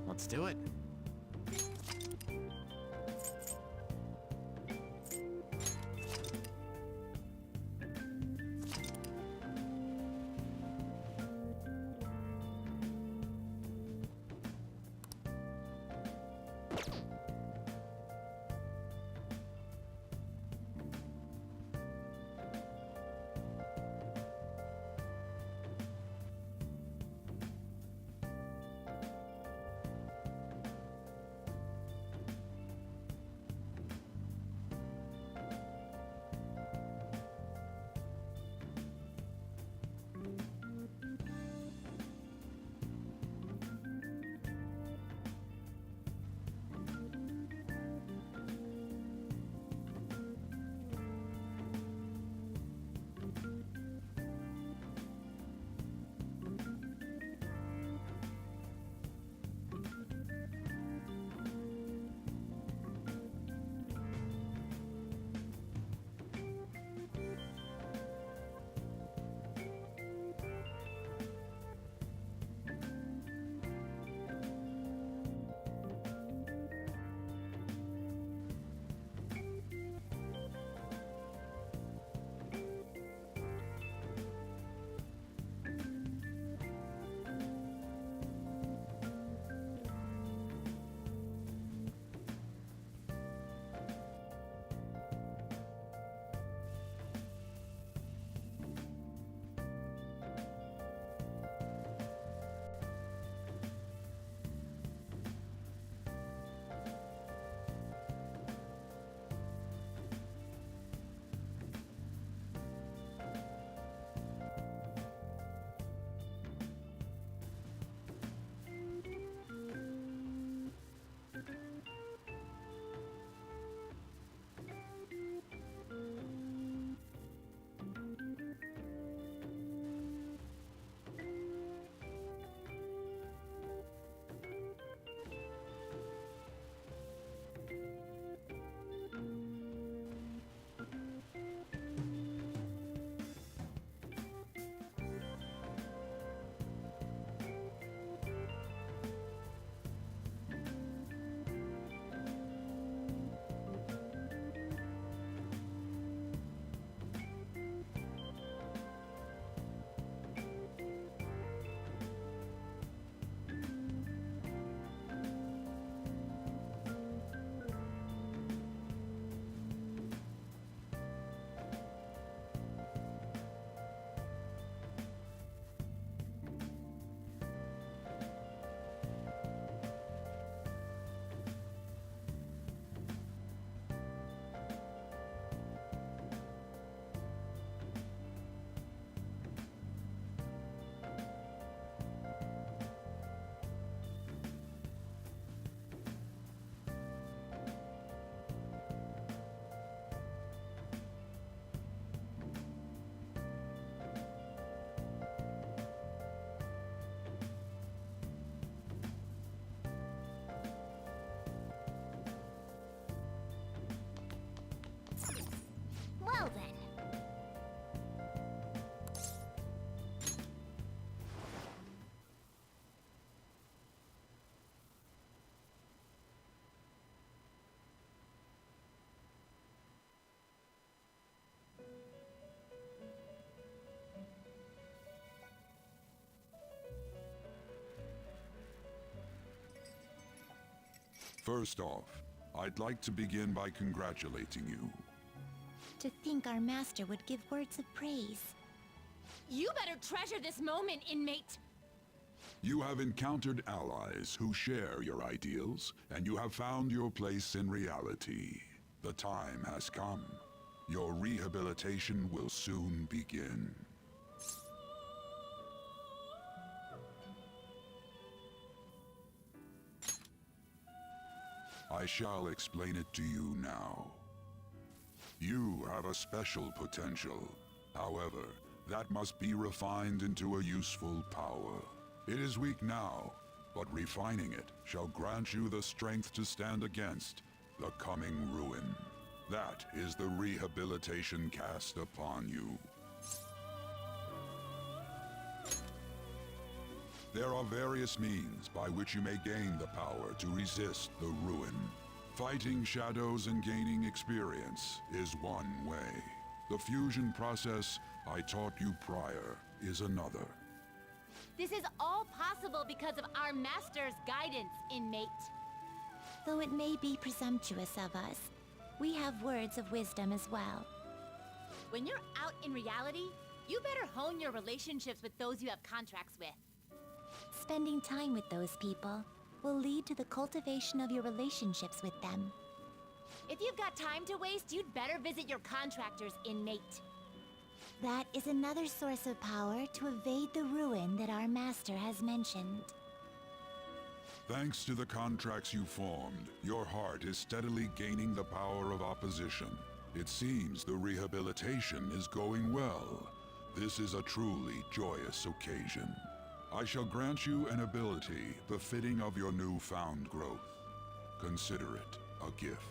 Let's do it. First off, I'd like to begin by congratulating you. To think our master would give words of praise. You better treasure this moment, inmate! You have encountered allies who share your ideals, and you have found your place in reality. The time has come. Your rehabilitation will soon begin. I shall explain it to you now. You have a special potential. However, that must be refined into a useful power. It is weak now, but refining it shall grant you the strength to stand against the coming ruin. That is the rehabilitation cast upon you. There are various means by which you may gain the power to resist the ruin. Fighting shadows and gaining experience is one way. The fusion process I taught you prior is another. This is all possible because of our master's guidance, inmate. Though it may be presumptuous of us, we have words of wisdom as well. When you're out in reality, you better hone your relationships with those you have contracts with. Spending time with those people will lead to the cultivation of your relationships with them. If you've got time to waste, you'd better visit your contractors, inmate. That is another source of power to evade the ruin that our master has mentioned. Thanks to the contracts you formed, your heart is steadily gaining the power of opposition. It seems the rehabilitation is going well. This is a truly joyous occasion. I shall grant you an ability befitting of your newfound growth. Consider it a gift.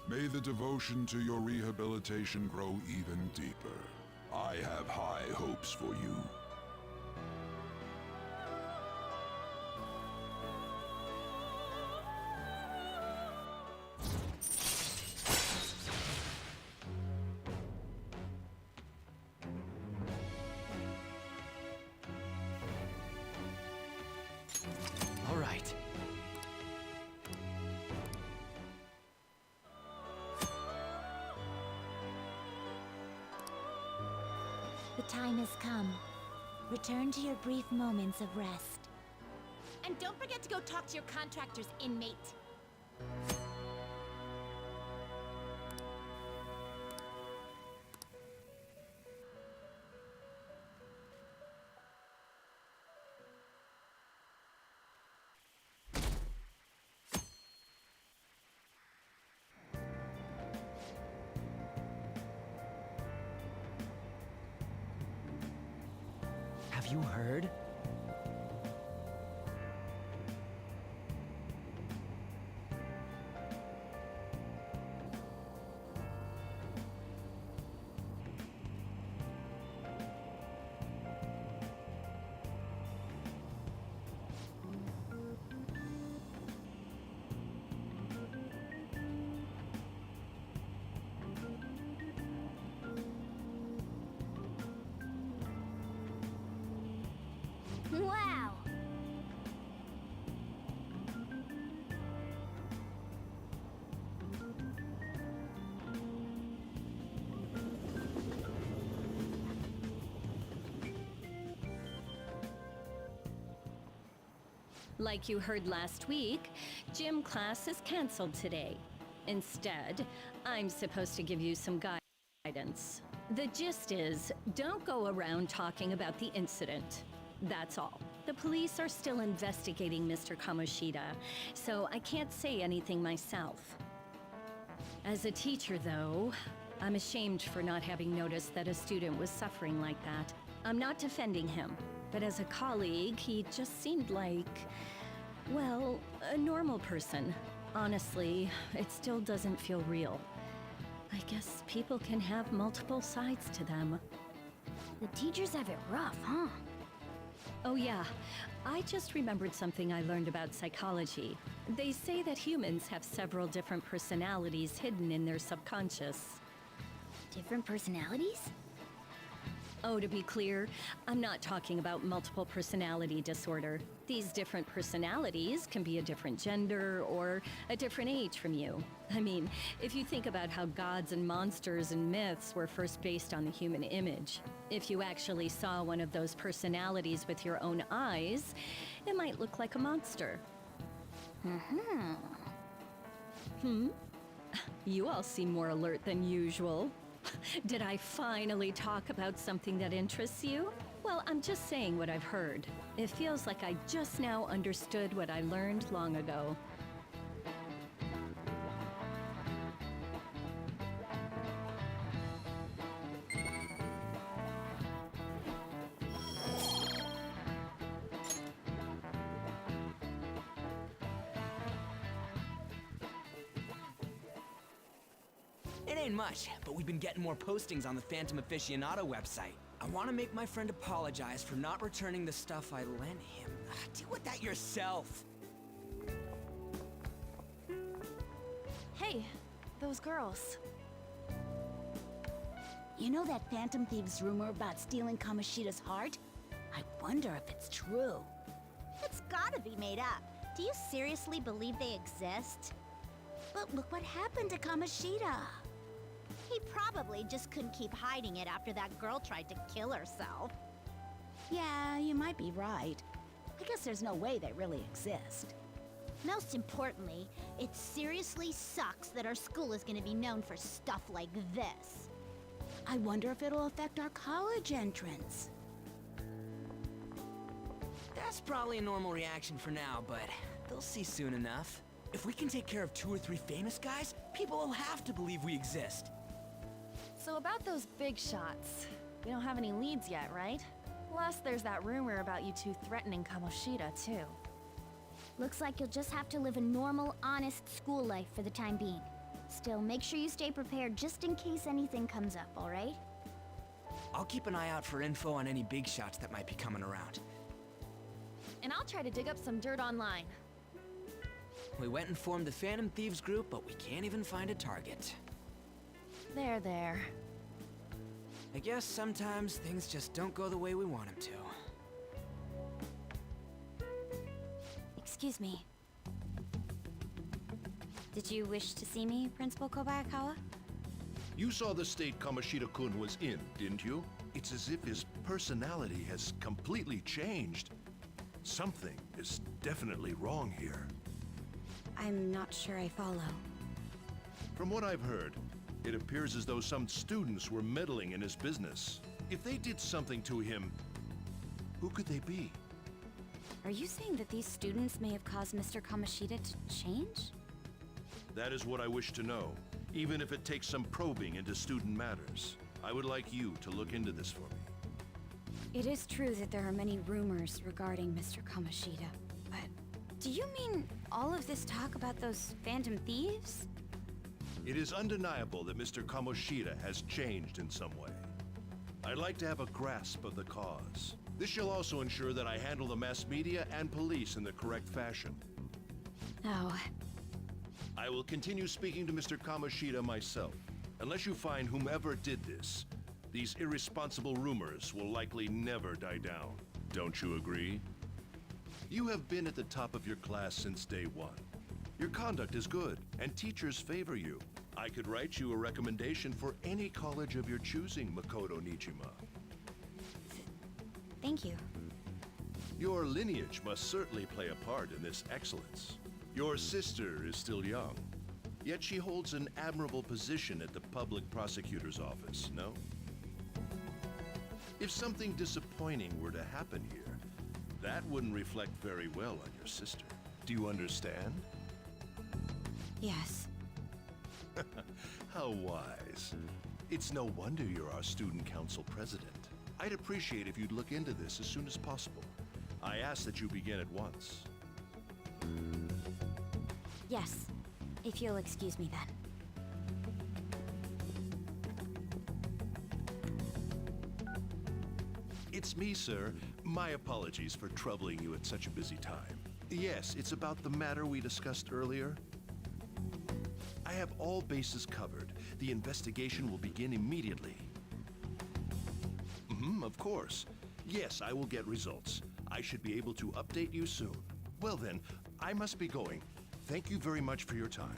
May the devotion to your rehabilitation grow even deeper. I have high hopes for you. All right. The time has come. Return to your brief moments of rest. And don't forget to go talk to your contractors, inmate. Have you heard? Wow! Like you heard last week, gym class is canceled today. Instead, I'm supposed to give you some guidance. The gist is, don't go around talking about the incident. That's all. The police are still investigating Mr. Kamoshida, so I can't say anything myself. As a teacher, though, I'm ashamed for not having noticed that a student was suffering like that. I'm not defending him, but as a colleague, he just seemed like, well, a normal person. Honestly, it still doesn't feel real. I guess people can have multiple sides to them. The teachers have it rough, huh? Oh yeah, I just remembered something I learned about psychology. They say that humans have several different personalities hidden in their subconscious. Different personalities? Oh, to be clear, I'm not talking about multiple personality disorder. These different personalities can be a different gender or a different age from you. I mean, if you think about how gods and monsters and myths were first based on the human image, if you actually saw one of those personalities with your own eyes, it might look like a monster. You all seem more alert than usual. Did I finally talk about something that interests you? Well, I'm just saying what I've heard. It feels like I just now understood what I learned long ago. It ain't much, but we've been getting more postings on the Phantom Aficionado website. I want to make my friend apologize for not returning the stuff I lent him. Deal with that yourself. Hey, those girls. You know that Phantom Thieves rumor about stealing Kamoshida's heart? I wonder if it's true. It's gotta be made up. Do you seriously believe they exist? But look what happened to Kamoshida. He probably just couldn't keep hiding it after that girl tried to kill herself. Yeah, you might be right. I guess there's no way they really exist. Most importantly, it seriously sucks that our school is gonna be known for stuff like this. I wonder if it'll affect our college entrance. That's probably a normal reaction for now, but they'll see soon enough. If we can take care of 2 or 3 famous guys, people will have to believe we exist. So about those big shots, we don't have any leads yet, right? Plus, there's that rumor about you two threatening Kamoshida, too. Looks like you'll just have to live a normal, honest school life for the time being. Still, make sure you stay prepared just in case anything comes up, alright? I'll keep an eye out for info on any big shots that might be coming around. And I'll try to dig up some dirt online. We went and formed the Phantom Thieves group, but we can't even find a target. There. I guess sometimes things just don't go the way we want them to. Excuse me. Did you wish to see me, Principal Kobayakawa? You saw the state Kamoshida-kun was in, didn't you? It's as if his personality has completely changed. Something is definitely wrong here. I'm not sure I follow. From what I've heard, it appears as though some students were meddling in his business. If they did something to him, who could they be? Are you saying that these students may have caused Mr. Kamoshida to change? That is what I wish to know, even if it takes some probing into student matters. I would like you to look into this for me. It is true that there are many rumors regarding Mr. Kamoshida, but do you mean all of this talk about those Phantom Thieves? It is undeniable that Mr. Kamoshida has changed in some way. I'd like to have a grasp of the cause. This shall also ensure that I handle the mass media and police in the correct fashion. Oh. I will continue speaking to Mr. Kamoshida myself. Unless you find whomever did this, these irresponsible rumors will likely never die down. Don't you agree? You have been at the top of your class since day one. Your conduct is good, and teachers favor you. I could write you a recommendation for any college of your choosing, Makoto Nijima. Thank you. Your lineage must certainly play a part in this excellence. Your sister is still young, yet she holds an admirable position at the public prosecutor's office, no? If something disappointing were to happen here, that wouldn't reflect very well on your sister. Do you understand? Yes. How wise. It's no wonder you're our student council president. I'd appreciate if you'd look into this as soon as possible. I ask that you begin at once. Yes. If you'll excuse me then. It's me, sir. My apologies for troubling you at such a busy time. Yes, it's about the matter we discussed earlier. I have all bases covered. The investigation will begin immediately. Mm-hmm. of course. Yes, I will get results. I should be able to update you soon. Well then, I must be going. Thank you very much for your time.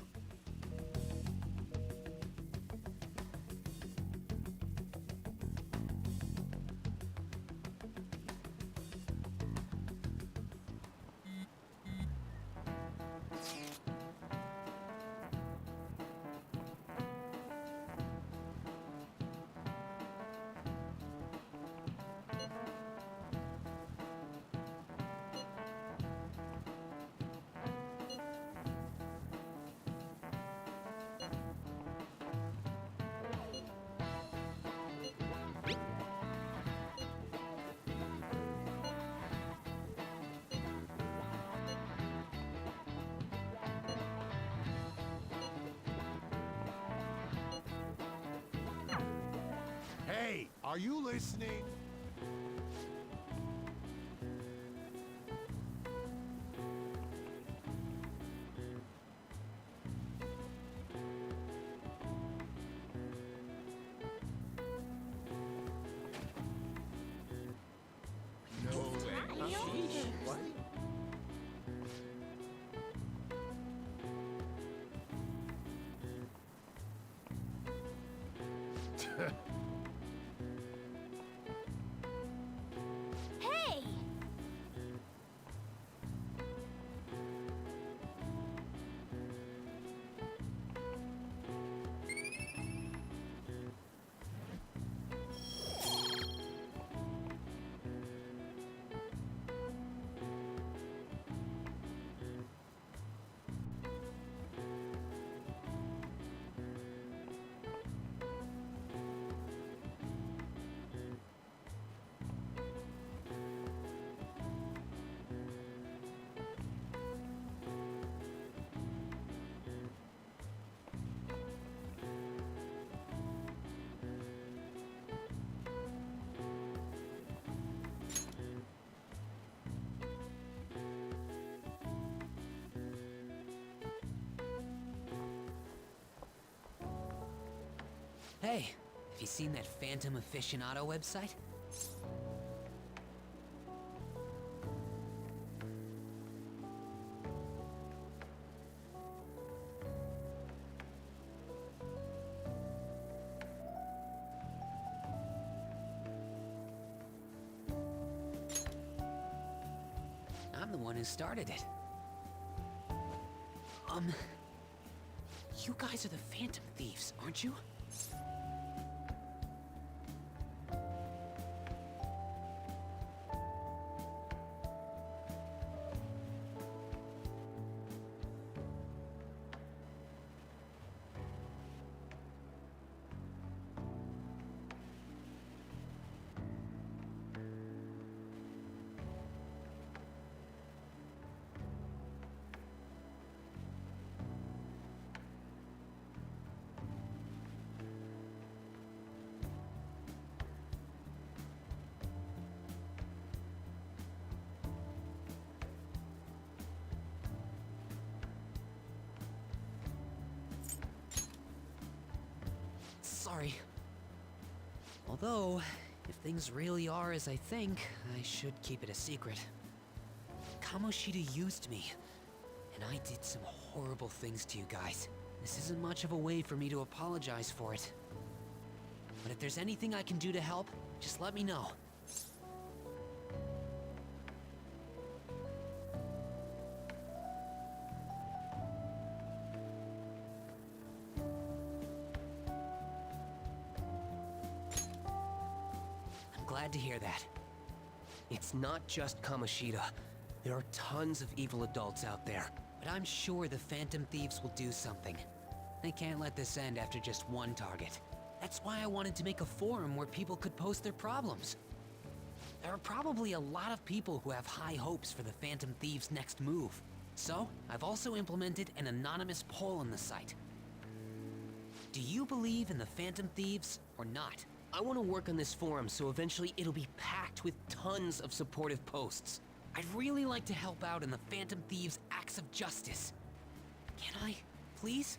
Hey, are you listening? No way. What? Hey! Hey, have you seen that Phantom Aficionado website? I'm the one who started it. You guys are the Phantom Thieves, aren't you? Sorry. Although, if things really are as I think, I should keep it a secret. Kamoshida used me, and I did some horrible things to you guys. This isn't much of a way for me to apologize for it. But if there's anything I can do to help, just let me know. Glad to hear that. It's not just Kamoshida. There are tons of evil adults out there. But I'm sure the Phantom Thieves will do something. They can't let this end after just one target. That's why I wanted to make a forum where people could post their problems. There are probably a lot of people who have high hopes for the Phantom Thieves' next move. So, I've also implemented an anonymous poll on the site. Do you believe in the Phantom Thieves or not? I want to work on this forum so eventually it'll be packed with tons of supportive posts. I'd really like to help out in the Phantom Thieves' acts of justice. Can I, please?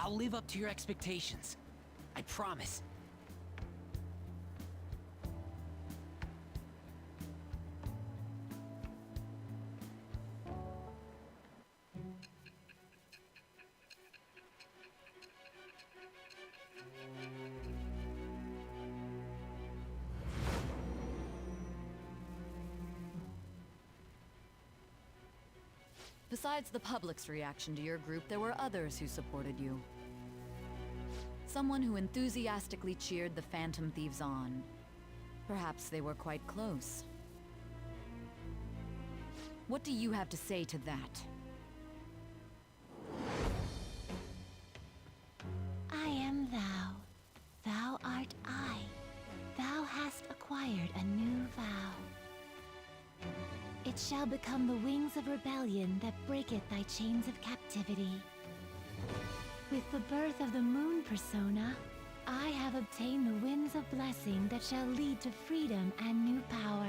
I'll live up to your expectations. I promise. Besides the public's reaction to your group, there were others who supported you. Someone who enthusiastically cheered the Phantom Thieves on. Perhaps they were quite close. What do you have to say to that? I am thou. Thou art I. Thou hast acquired a new vow. It shall become the wings of rebellion that breaketh thy chains of captivity. With the birth of the moon persona, I have obtained the winds of blessing that shall lead to freedom and new power.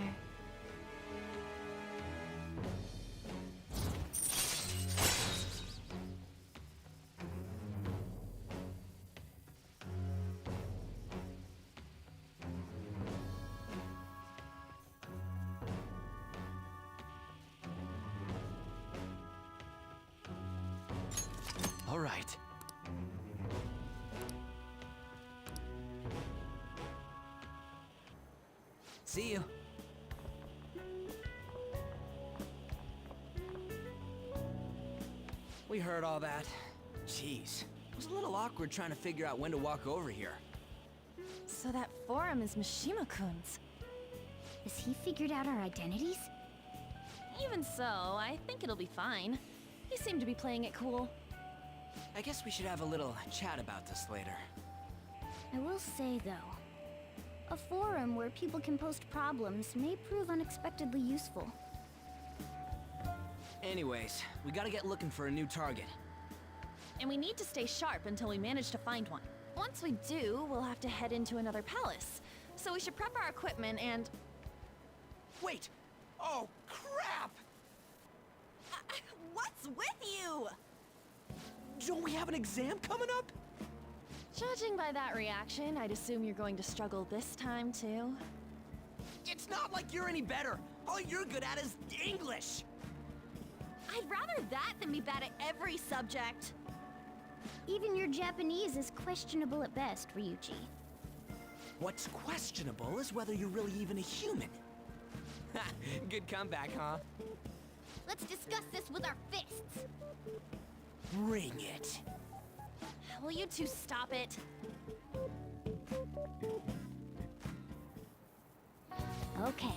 All right. See you. We heard all that. Jeez. It was a little awkward trying to figure out when to walk over here. So that forum is Mishima-kun's. Has he figured out our identities? Even so, I think it'll be fine. He seemed to be playing it cool. I guess we should have a little chat about this later. I will say, though, a forum where people can post problems may prove unexpectedly useful. Anyways, we gotta get looking for a new target. And we need to stay sharp until we manage to find one. Once we do, we'll have to head into another palace. So we should prep our equipment and... Wait! Oh, crap! What's with you? Don't we have an exam coming up? Judging by that reaction, I'd assume you're going to struggle this time, too. It's not like you're any better. All you're good at is English. I'd rather that than be bad at every subject. Even your Japanese is questionable at best, Ryuji. What's questionable is whether you're really even a human. Ha! Good comeback, huh? Let's discuss this with our fists. Bring it. Will you two stop it? Okay.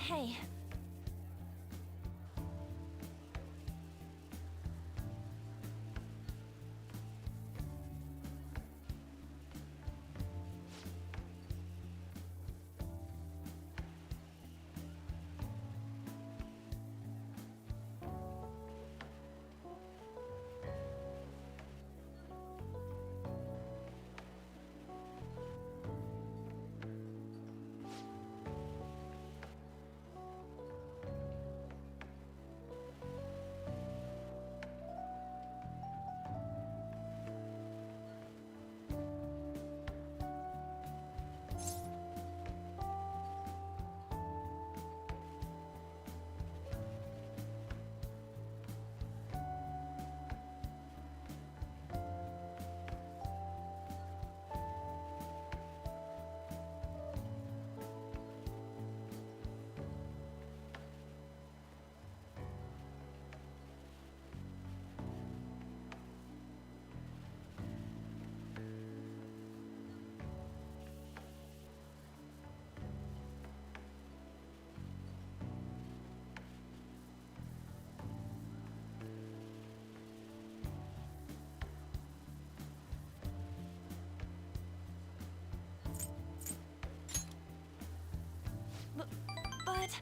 Hey. But...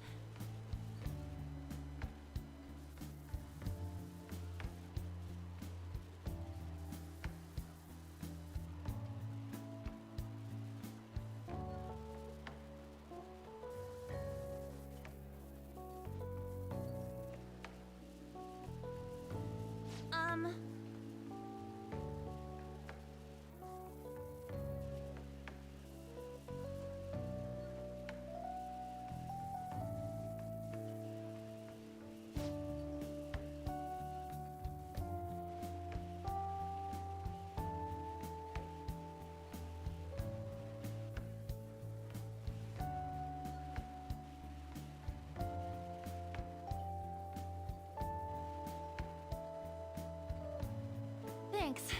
Thanks.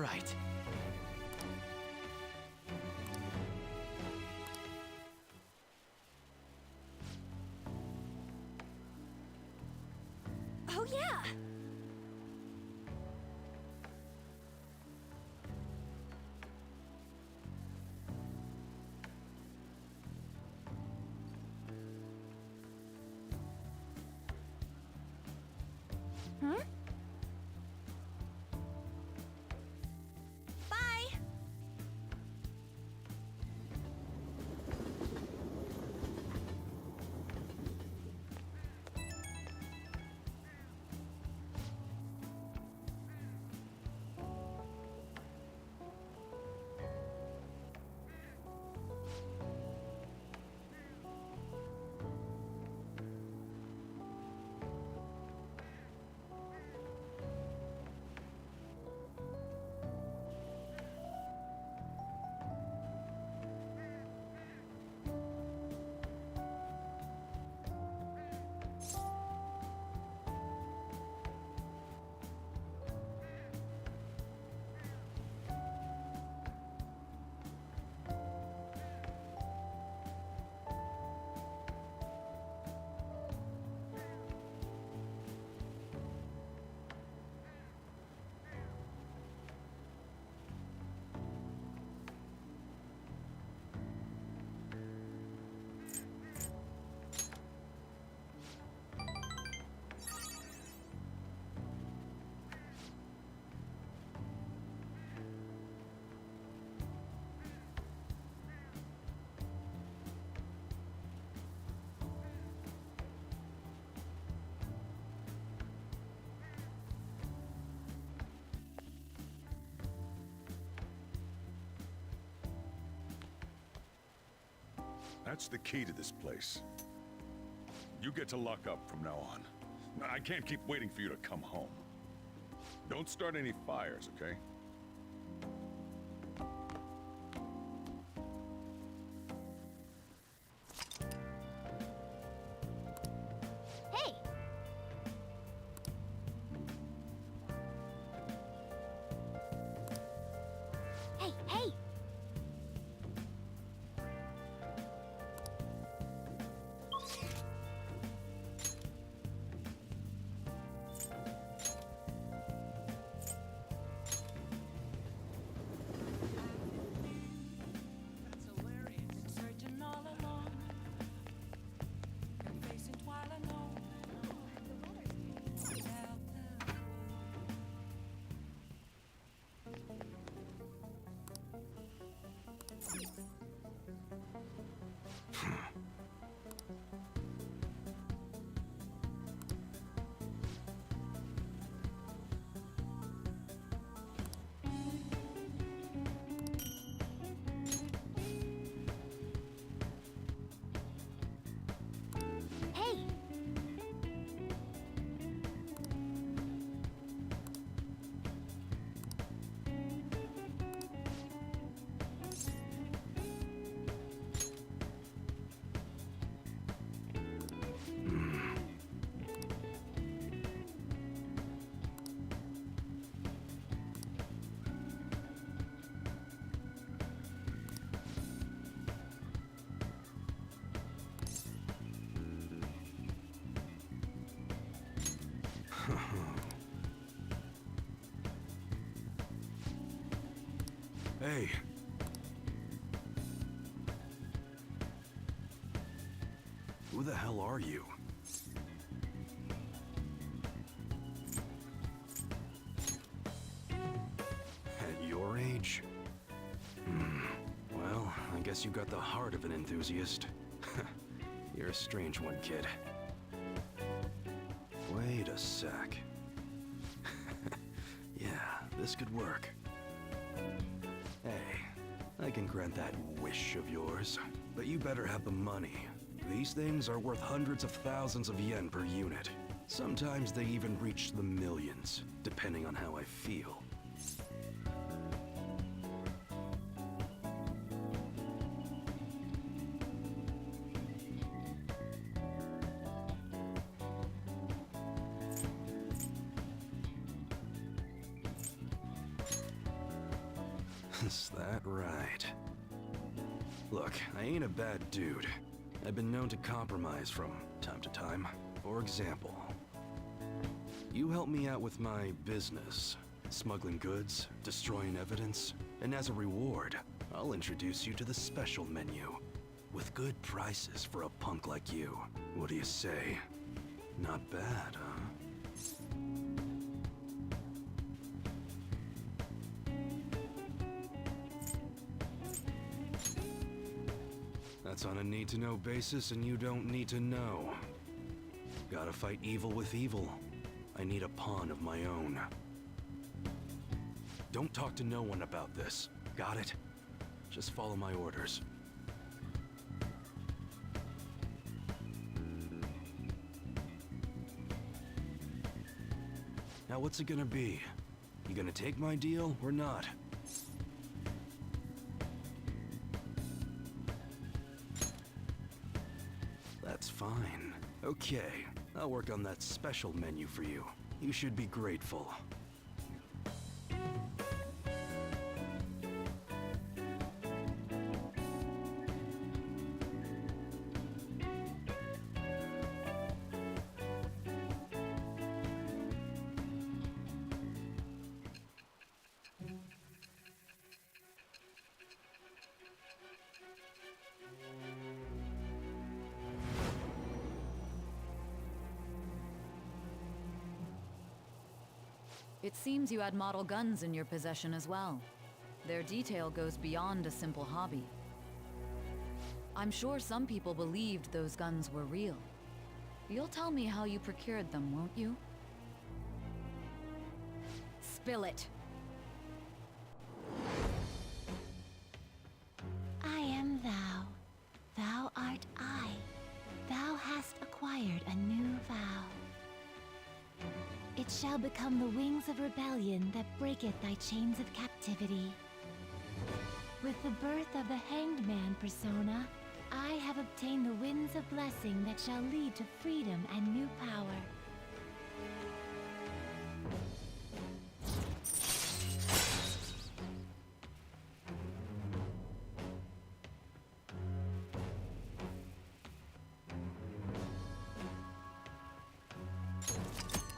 right. Oh, yeah! Huh? Bye! That's the key to this place. You get to lock up from now on. I can't keep waiting for you to come home. Don't start any fires, okay? Hey! Hey, hey! Hey! Hey. Who the hell are you? At your age? Well, I guess you got the heart of an enthusiast. You're a strange one, kid. Wait a sec. Yeah, this could work. Hey, I can grant that wish of yours, but you better have the money. These things are worth hundreds of thousands of yen per unit. Sometimes they even reach the millions, depending on how I feel. Is that right? Look, I ain't a bad dude. I've been known to compromise from time to time. For example, you help me out with my business, smuggling goods, destroying evidence, and as a reward, I'll introduce you to the special menu, with good prices for a punk like you. What do you say? Not bad, huh? That's on a need-to-know basis, and you don't need to know. Gotta fight evil with evil. I need a pawn of my own. Don't talk to no one about this. Got it? Just follow my orders. Now what's it gonna be? You gonna take my deal or not? That's fine. Okay, I'll work on that special menu for you. You should be grateful. It seems you had model guns in your possession as well. Their detail goes beyond a simple hobby. I'm sure some people believed those guns were real. You'll tell me how you procured them, won't you? Spill it. I am thou. Thou art I. Thou hast acquired a new vow. It shall become the wings of rebellion that breaketh thy chains of captivity. With the birth of the Hanged Man persona, I have obtained the winds of blessing that shall lead to freedom and new power.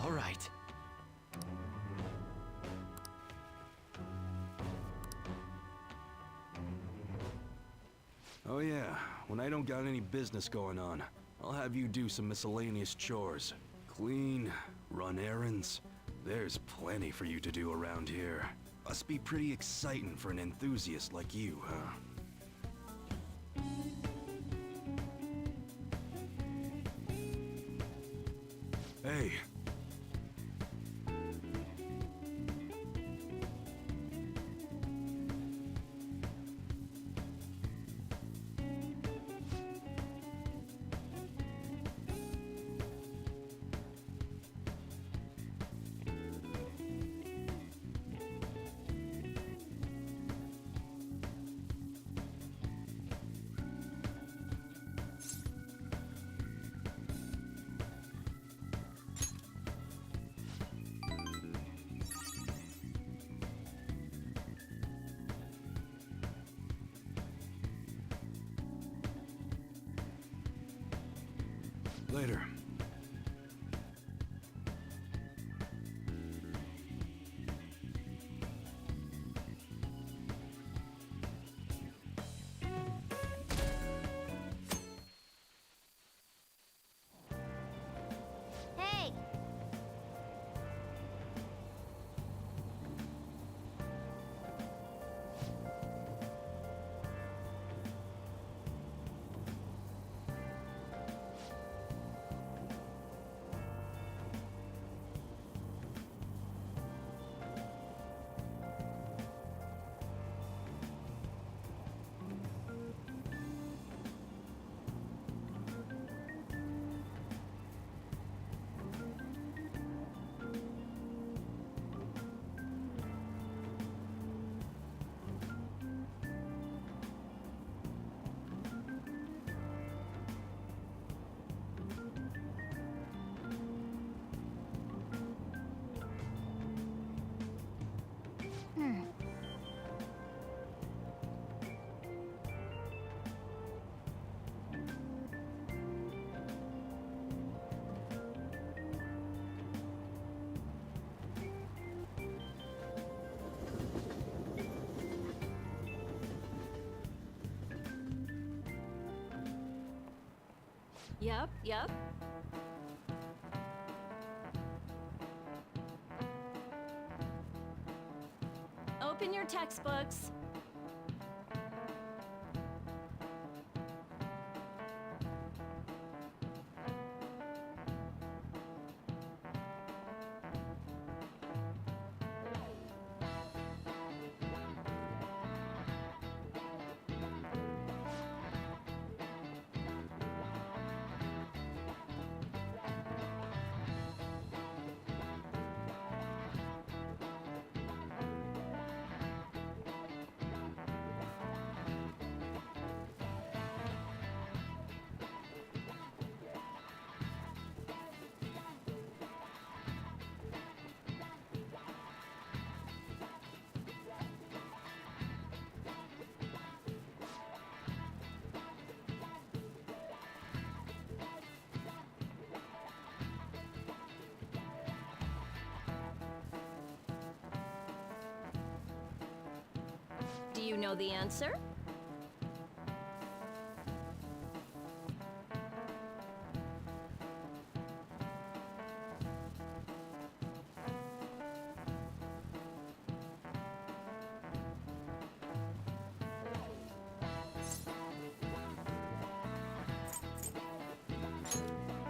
All right. Oh yeah, when I don't got any business going on, I'll have you do some miscellaneous chores. Clean, run errands. There's plenty for you to do around here. Must be pretty exciting for an enthusiast like you, huh? Hey. Later. Hey! Yep. Open your textbooks. Do you know the answer?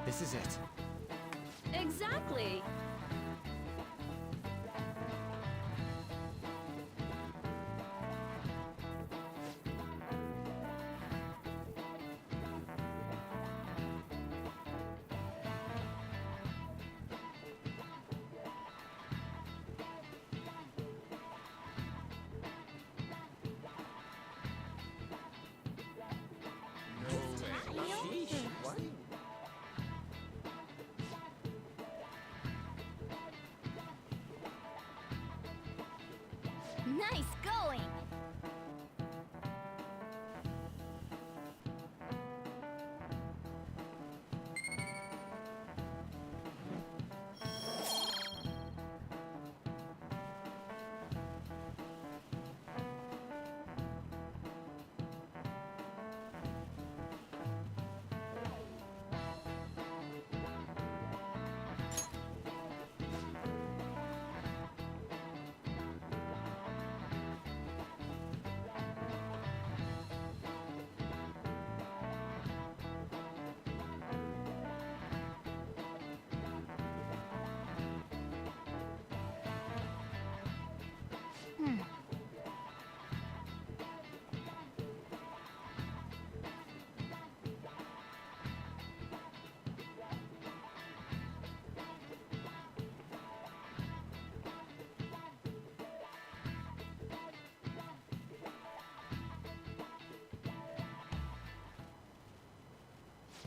This is it. Exactly. Nice going!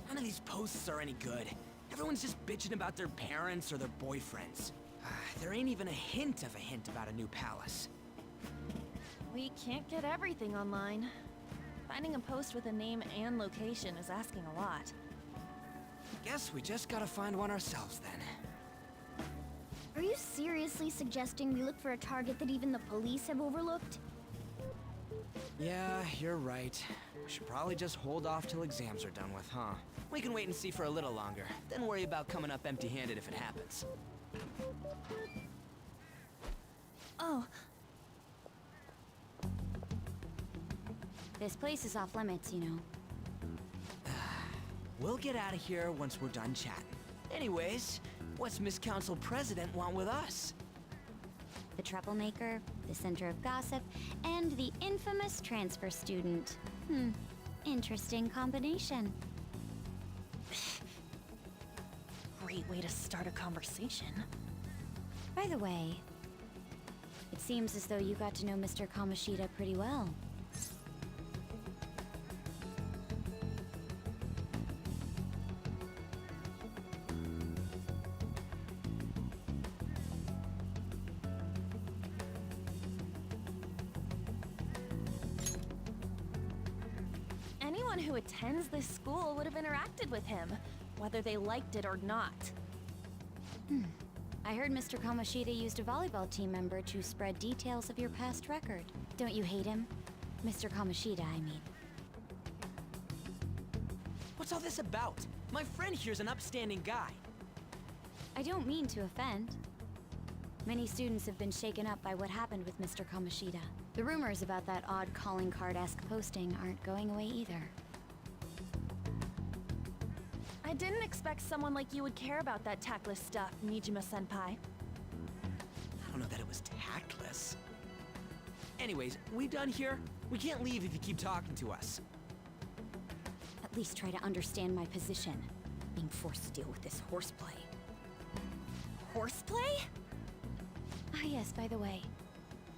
None of these posts are any good. Everyone's just bitching about their parents or their boyfriends. There ain't even a hint about a new palace. We can't get everything online. Finding a post with a name and location is asking a lot. Guess we just gotta find one ourselves then. Are you seriously suggesting we look for a target that even the police have overlooked? Yeah, you're right. We should probably just hold off till exams are done with, huh? We can wait and see for a little longer, then worry about coming up empty-handed if it happens. Oh. This place is off limits, you know. We'll get out of here once we're done chatting. Anyways, what's Miss Council President want with us? The troublemaker, the center of gossip, and the infamous transfer student. Interesting combination. Great way to start a conversation. By the way, it seems as though you got to know Mr. Kamoshida pretty well. Anyone who attends this school would have interacted with him, whether they liked it or not. I heard Mr. Kamoshida used a volleyball team member to spread details of your past record. Don't you hate him? Mr. Kamoshida, I mean. What's What's all this about? My friend here's an upstanding guy. I don't mean to offend. Many students have been shaken up by what happened with Mr. Kamoshida. The rumors about that odd calling card-esque posting aren't going away either. I didn't expect someone like you would care about that tactless stuff, Nijima-senpai. I don't know that it was tactless. Anyways, we done here? We can't leave if you keep talking to us. At least try to understand my position. Being forced to deal with this horseplay. Horseplay? Ah yes, by the way.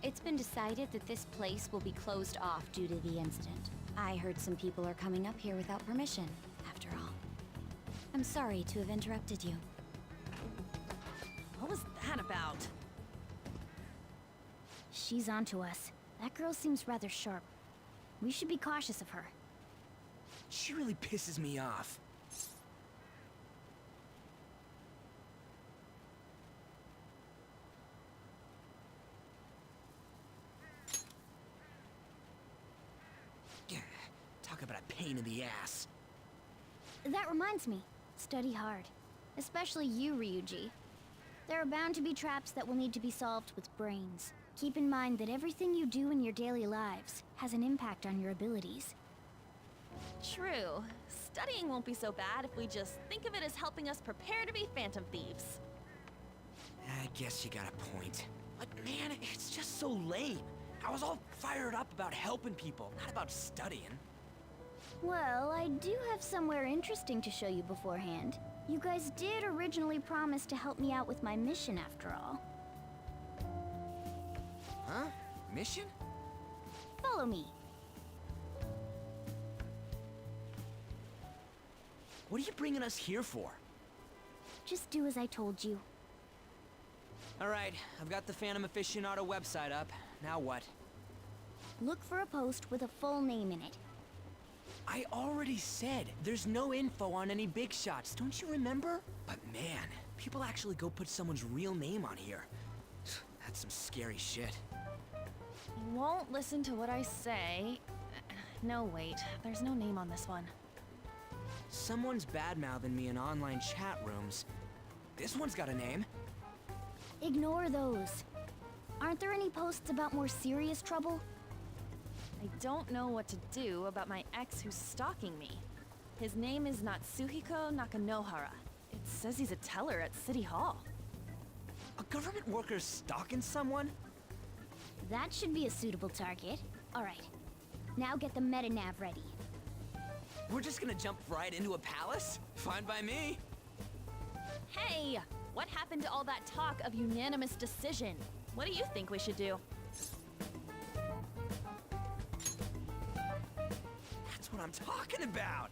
It's been decided that this place will be closed off due to the incident. I heard some people are coming up here without permission, after all. I'm sorry to have interrupted you. What was that about? She's onto us. That girl seems rather sharp. We should be cautious of her. She really pisses me off. Talk about a pain in the ass. That reminds me. Study hard. Especially you, Ryuji. There are bound to be traps that will need to be solved with brains. Keep in mind that everything you do in your daily lives has an impact on your abilities. True. Studying won't be so bad if we just think of it as helping us prepare to be Phantom Thieves. I guess you got a point. But man, it's just so lame. I was all fired up about helping people, not about studying. Well, I do have somewhere interesting to show you beforehand. You guys did originally promise to help me out with my mission after all. Huh? Mission? Follow me. What are you bringing us here for? Just do as I told you. Alright, I've got the Phantom Aficionado website up. Now what? Look for a post with a full name in it. I already said there's no info on any big shots, don't you remember? But man, people actually go put someone's real name on here. That's some scary shit. You won't listen to what I say. No, wait. There's no name on this one. Someone's bad-mouthing me in online chat rooms. This one's got a name. Ignore those. Aren't there any posts about more serious trouble? I don't know what to do about my ex who's stalking me. His name is Natsuhiko Nakanohara. It says he's a teller at City Hall. A government worker stalking someone? That should be a suitable target. Alright. Now get the metanav ready. We're just gonna jump right into a palace? Fine by me. Hey! What happened to all that talk of unanimous decision? What do you think we should do? That's what I'm talking about!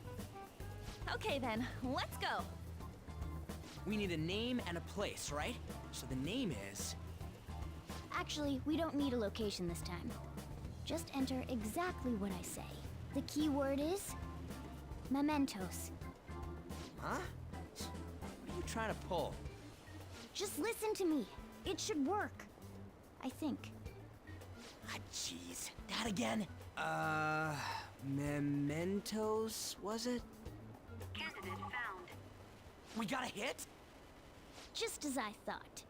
Okay then, let's go! We need a name and a place, right? So the name is... Actually, we don't need a location this time. Just enter exactly what I say. The key word is... mementos. Huh? What are you trying to pull? Just listen to me. It should work. I think. Ah, jeez. That again? Mementos, was it? Candidate found. We got a hit? Just as I thought.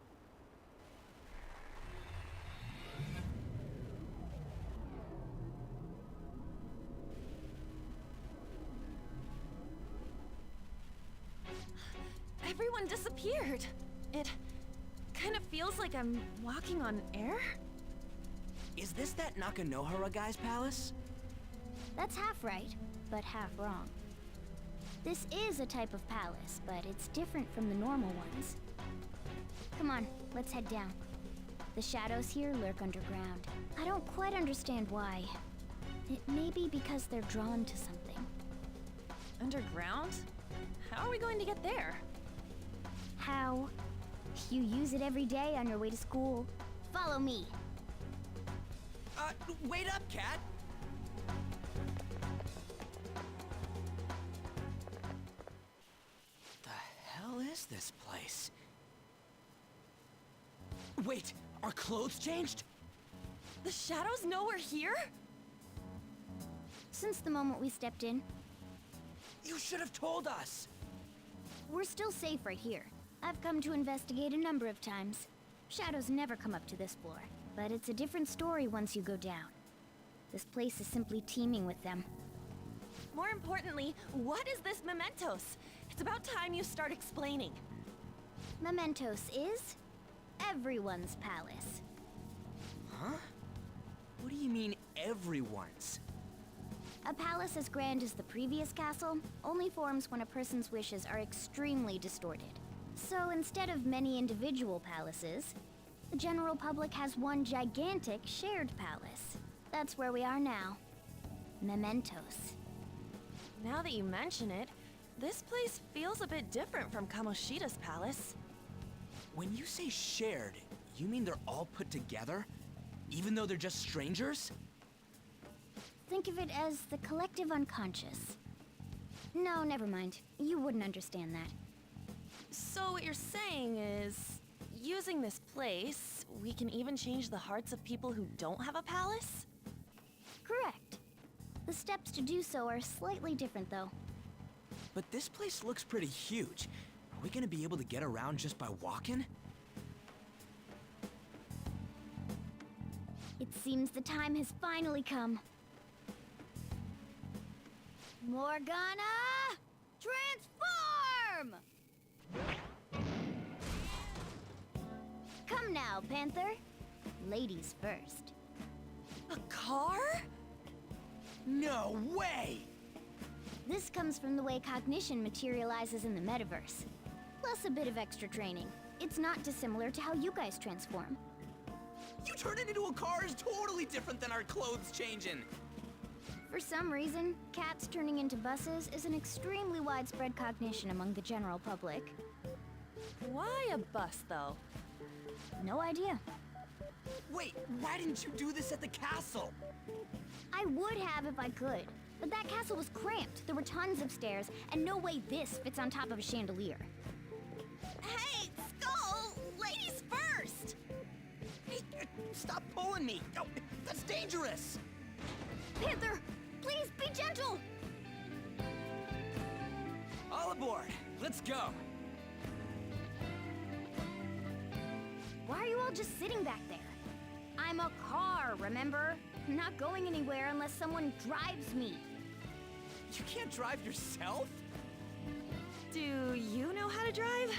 Everyone disappeared. It kind of feels like I'm walking on air. Is this that Nakanohara guy's palace? That's half right, but half wrong. This is a type of palace, but it's different from the normal ones. Come on, let's head down. The shadows here lurk underground. I don't quite understand why. It may be because they're drawn to something. Underground? How are we going to get there? How? You use it every day on your way to school. Follow me. Wait up, Cat! The hell is this place? Wait, our clothes changed? The shadows know we're here? Since the moment we stepped in. You should have told us! We're still safe right here. I've come to investigate a number of times. Shadows never come up to this floor, but it's a different story once you go down. This place is simply teeming with them. More importantly, what is this Mementos? It's about time you start explaining. Mementos is everyone's palace. Huh? What do you mean, everyone's? A palace as grand as the previous castle only forms when a person's wishes are extremely distorted. So instead of many individual palaces, the general public has one gigantic shared palace. That's where we are now. Mementos. Now that you mention it, this place feels a bit different from Kamoshida's palace. When you say shared, you mean they're all put together? Even though they're just strangers? Think of it as the collective unconscious. No, never mind. You wouldn't understand that. So what you're saying is, using this place, we can even change the hearts of people who don't have a palace? Correct. The steps to do so are slightly different, though. But this place looks pretty huge. Are we gonna be able to get around just by walking? It seems the time has finally come. Morgana! Transform! Come now, Panther. Ladies first. A car? No way! This comes from the way cognition materializes in the metaverse. Plus a bit of extra training. It's not dissimilar to how you guys transform. You turn it into a car is totally different than our clothes changing! For some reason, cats turning into buses is an extremely widespread cognition among the general public. Why a bus, though? No idea. Wait, why didn't you do this at the castle? I would have if I could, but that castle was cramped. There were tons of stairs, and no way this fits on top of a chandelier. Hey, Skull! Ladies first! Hey, stop pulling me! Oh, that's dangerous! Panther, please be gentle! All aboard! Let's go! Why are you all just sitting back there? I'm a car, remember? I'm not going anywhere unless someone drives me. You can't drive yourself? Do you know how to drive?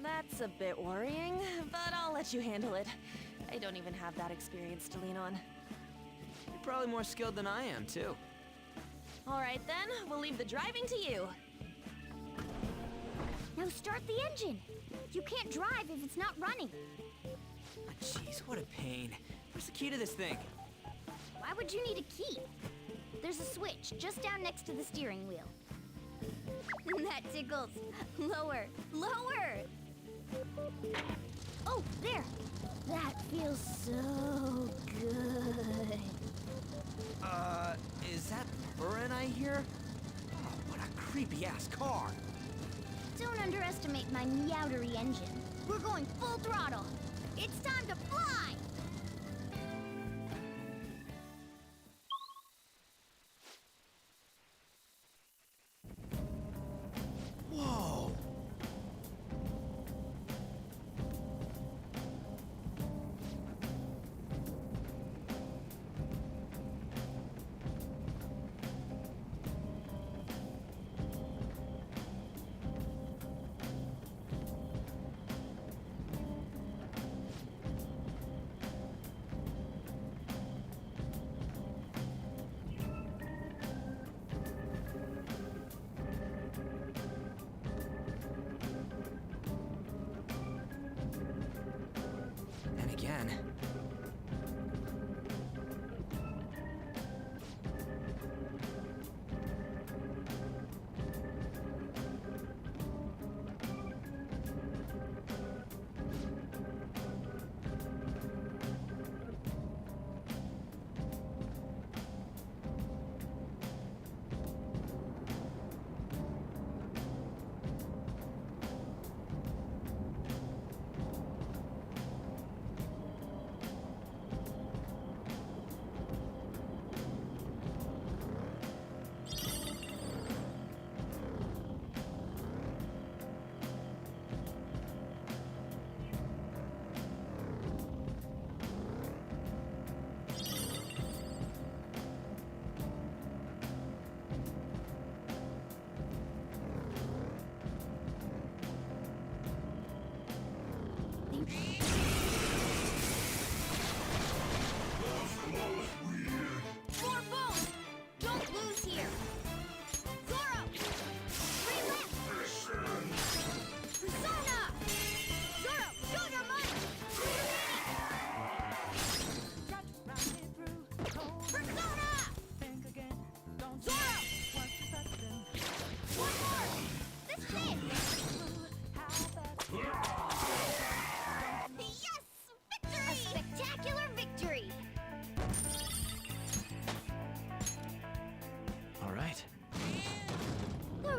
That's a bit worrying, but I'll let you handle it. I don't even have that experience to lean on. You're probably more skilled than I am, too. All right then, we'll leave the driving to you. Now start the engine. You can't drive if it's not running. Oh, jeez, what a pain. Where's the key to this thing? Why would you need a key? There's a switch just down next to the steering wheel. That tickles. Lower, lower! Oh, there! That feels so good. Is that Burin I hear? Oh, what a creepy-ass car! Don't underestimate my meowdery engine. We're going full throttle. It's time to fly! Whoa!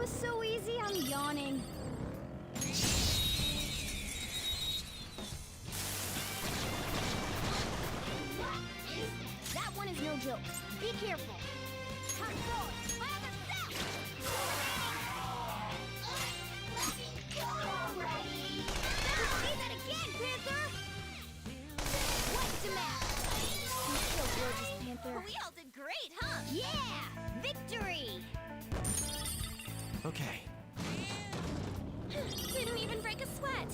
was so easy, I'm yawning. That one is no joke. Be careful. Come forward. Fire the cell! Let me go already! Never say that again, Panther! What's the matter? You're so gorgeous, Panther. We all did great, huh? Yeah! Victory! Okay. Didn't even break a sweat.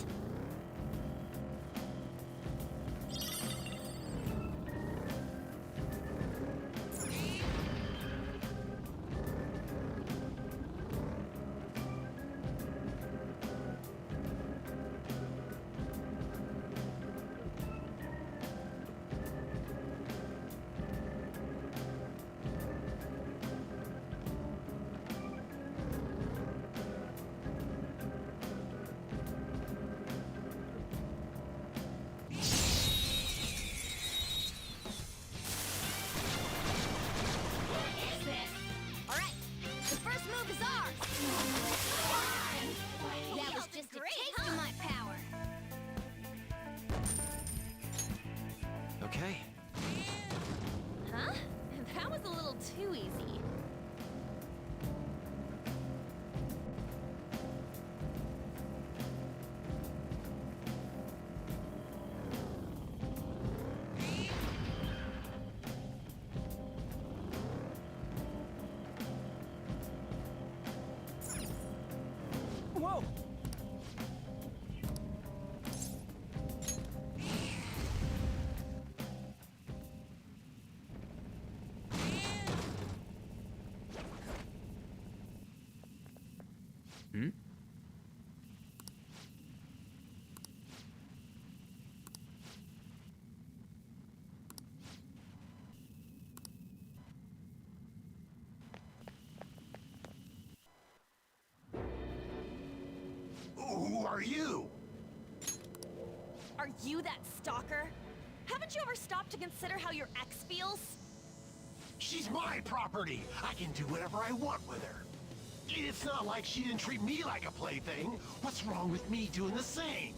Okay. Huh? That was a little too easy. Whoa! Hmm? Who are you? Are you that stalker? Haven't you ever stopped to consider how your ex feels? She's my property. I can do whatever I want with her. It's not like she didn't treat me like a plaything. What's wrong with me doing the same?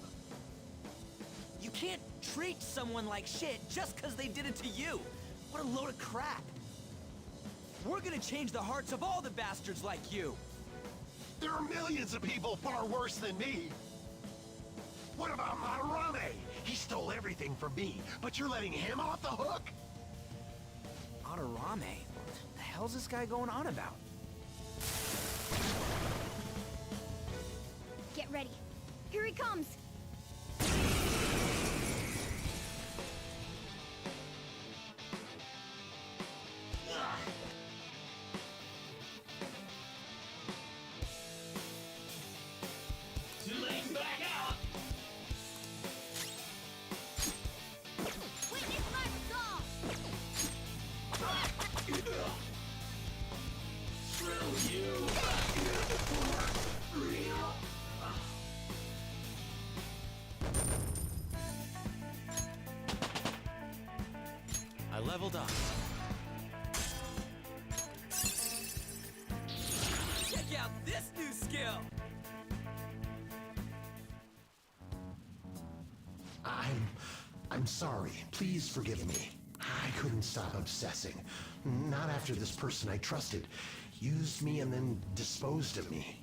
You can't treat someone like shit just because they did it to you. What a load of crap. We're gonna change the hearts of all the bastards like you. There are millions of people far worse than me. What about Madarame? He stole everything from me, but you're letting him off the hook? Madarame? What the hell's this guy going on about? Get ready. Here he comes. Too late to back out. Witness my resolve. Screw you. I leveled up. Check out this new skill! I'm sorry. Please forgive me. I couldn't stop obsessing. Not after this person I trusted used me and then disposed of me.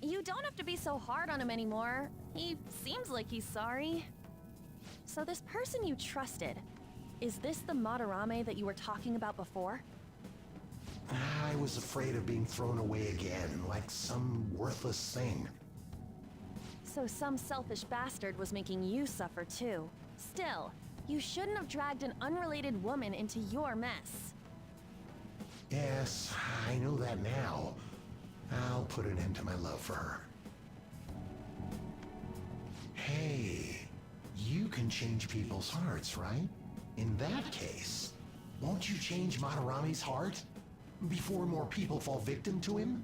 You don't have to be so hard on him anymore. He seems like he's sorry. So this person you trusted, is this the Madarame that you were talking about before? I was afraid of being thrown away again, like some worthless thing. So some selfish bastard was making you suffer too. Still, you shouldn't have dragged an unrelated woman into your mess. Yes, I know that now. I'll put an end to my love for her. Hey, you can change people's hearts, right? In that case, won't you change Madarame's heart? Before more people fall victim to him?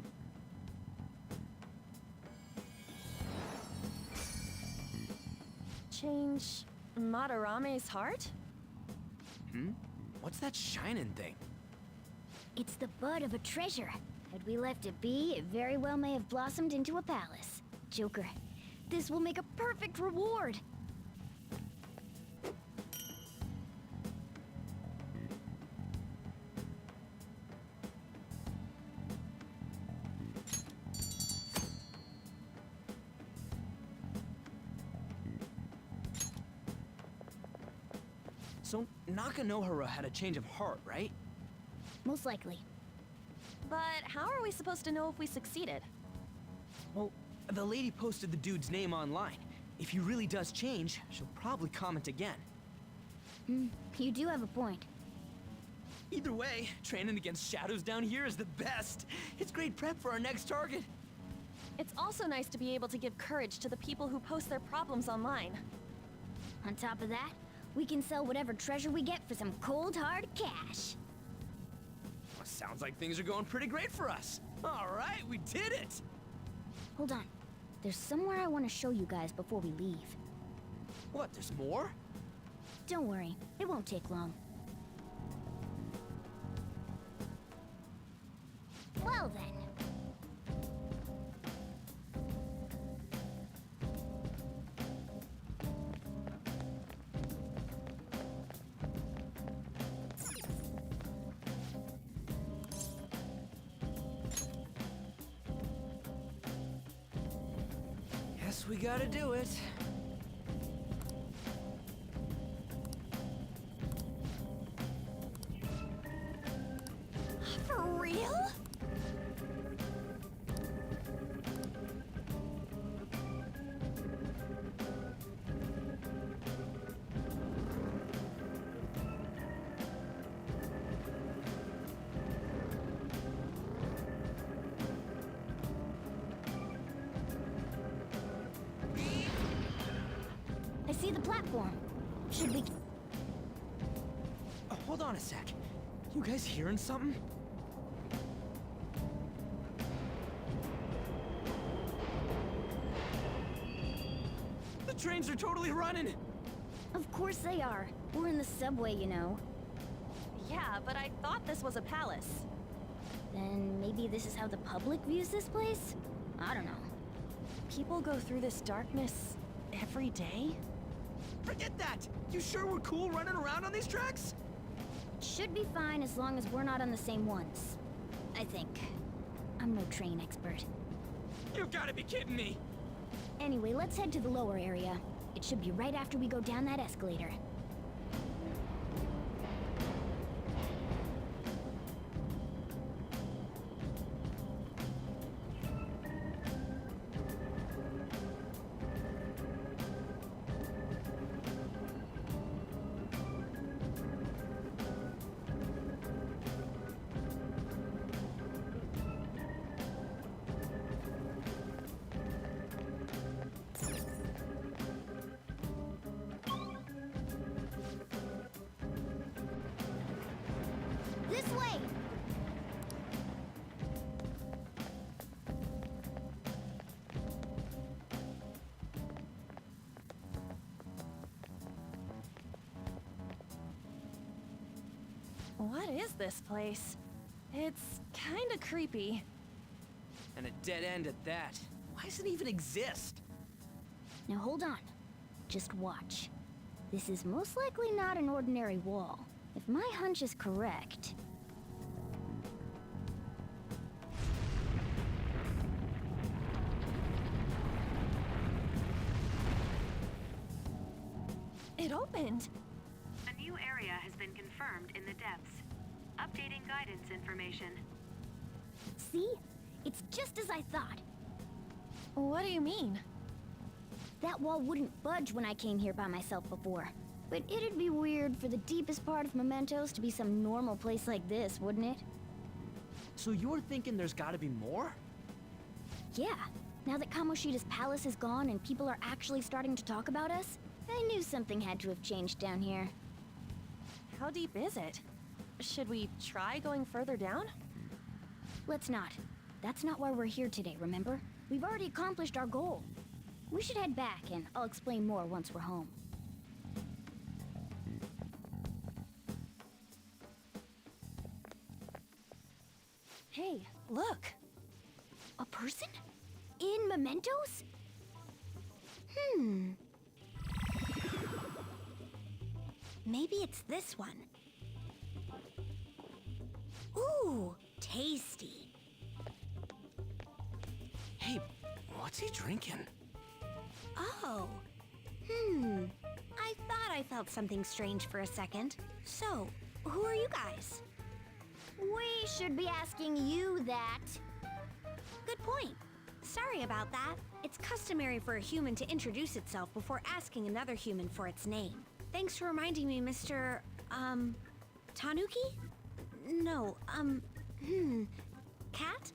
Change Madarame's heart? What's that shining thing? It's the bud of a treasure. Had we left it be, it very well may have blossomed into a palace. Joker, this will make a perfect reward. So, Nakanohara had a change of heart, right? Most likely. But how are we supposed to know if we succeeded? Well, the lady posted the dude's name online. If he really does change, she'll probably comment again. You do have a point. Either way, training against shadows down here is the best. It's great prep for our next target. It's also nice to be able to give courage to the people who post their problems online. On top of that, we can sell whatever treasure we get for some cold hard cash. Well, sounds like things are going pretty great for us. All right, we did it! Hold on. There's somewhere I want to show you guys before we leave. What, there's more? Don't worry, it won't take long. Well then. Guess we gotta do it. For real? I see the platform. Should we... Hold on a sec. You guys hearing something? The trains are totally running! Of course they are. We're in the subway, you know. Yeah, but I thought this was a palace. Then maybe this is how the public views this place? I don't know. People go through this darkness every day? Forget that! You sure we're cool running around on these tracks? Should be fine as long as we're not on the same ones. I think. I'm no train expert. You gotta be kidding me! Anyway, let's head to the lower area. It should be right after we go down that escalator. This way! What is this place? It's kinda creepy. And a dead end at that. Why does it even exist? Now hold on. Just watch. This is most likely not an ordinary wall. If my hunch is correct... It opened! A new area has been confirmed in the depths. Updating guidance information. See? It's just as I thought. What do you mean? That wall wouldn't budge when I came here by myself before. But it'd be weird for the deepest part of Mementos to be some normal place like this, wouldn't it? So you're thinking there's gotta be more? Yeah. Now that Kamoshida's palace is gone and people are actually starting to talk about us, I knew something had to have changed down here. How deep is it? Should we try going further down? Let's not. That's not why we're here today, remember? We've already accomplished our goal. We should head back, and I'll explain more once we're home. Hey, look! A person? In mementos? Maybe it's this one. Ooh, tasty. Hey, what's he drinking? Oh. I thought I felt something strange for a second. So, who are you guys? We should be asking you that. Good point. Sorry about that. It's customary for a human to introduce itself before asking another human for its name. Thanks for reminding me, Mr. Tanuki? No, Cat?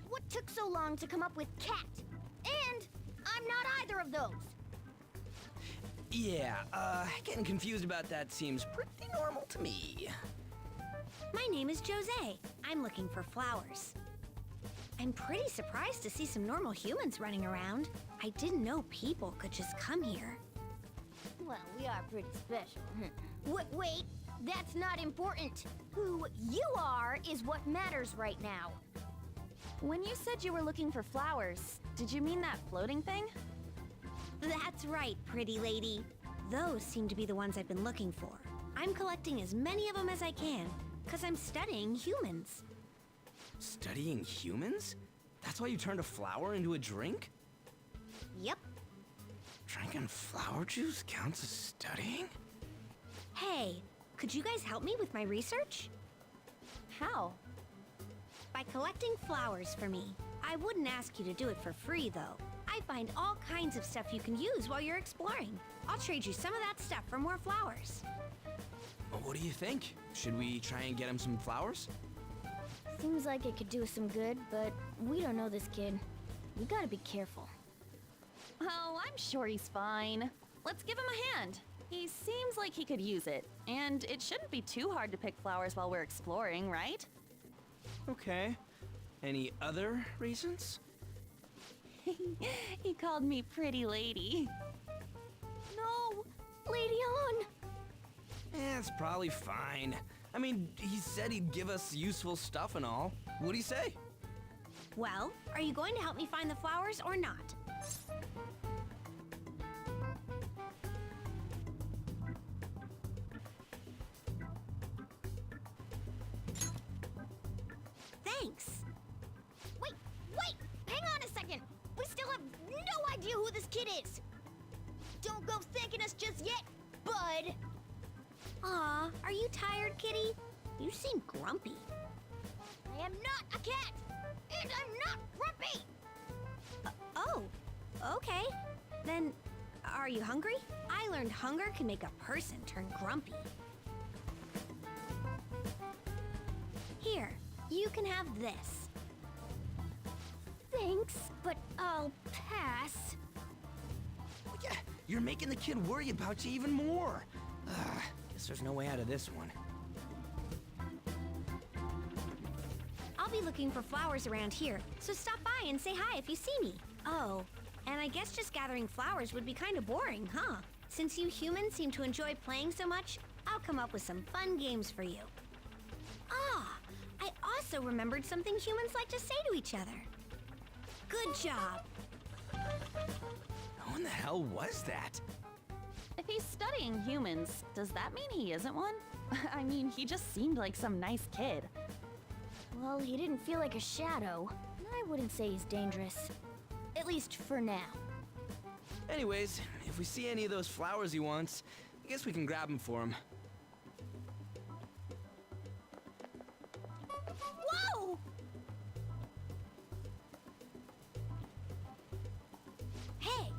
What took so long to come up with cat? And I'm not either of those. Yeah, getting confused about that seems pretty normal to me. My name is Jose. I'm looking for flowers. I'm pretty surprised to see some normal humans running around. I didn't know people could just come here. Well, we are pretty special. Wait, that's not important. Who you are is what matters right now. When you said you were looking for flowers, did you mean that floating thing? That's right, pretty lady. Those seem to be the ones I've been looking for. I'm collecting as many of them as I can, because I'm studying humans. Studying humans? That's why you turned a flower into a drink? Yep. Drinking flower juice counts as studying? Hey, could you guys help me with my research? How? By collecting flowers for me. I wouldn't ask you to do it for free, though. I find all kinds of stuff you can use while you're exploring. I'll trade you some of that stuff for more flowers. Well, what do you think? Should we try and get him some flowers? Seems like it could do us some good, but we don't know this kid. We gotta be careful. Oh, I'm sure he's fine. Let's give him a hand. He seems like he could use it, and it shouldn't be too hard to pick flowers while we're exploring, right? Okay. Any other reasons? He called me pretty lady. No! Lady On! It's probably fine. I mean, he said he'd give us useful stuff and all. What'd he say? Well, are you going to help me find the flowers or not? Thanks. Wait! Hang on a second! We still have no idea who this kid is! Don't go thanking us just yet, bud! Aw, are you tired, kitty? You seem grumpy. I am not a cat! And I'm not grumpy! Oh, okay. Then, are you hungry? I learned hunger can make a person turn grumpy. Here, you can have this. Thanks, but I'll pass. Yeah, you're making the kid worry about you even more. Guess there's no way out of this one. I'll be looking for flowers around here, so stop by and say hi if you see me. Oh, and I guess just gathering flowers would be kind of boring, huh? Since you humans seem to enjoy playing so much, I'll come up with some fun games for you. Ah, I also remembered something humans like to say to each other. Good job. Who in the hell was that? If he's studying humans, does that mean he isn't one? I mean, he just seemed like some nice kid. Well, he didn't feel like a shadow. I wouldn't say he's dangerous. At least for now. Anyways, if we see any of those flowers he wants, I guess we can grab them for him. Whoa! Hey!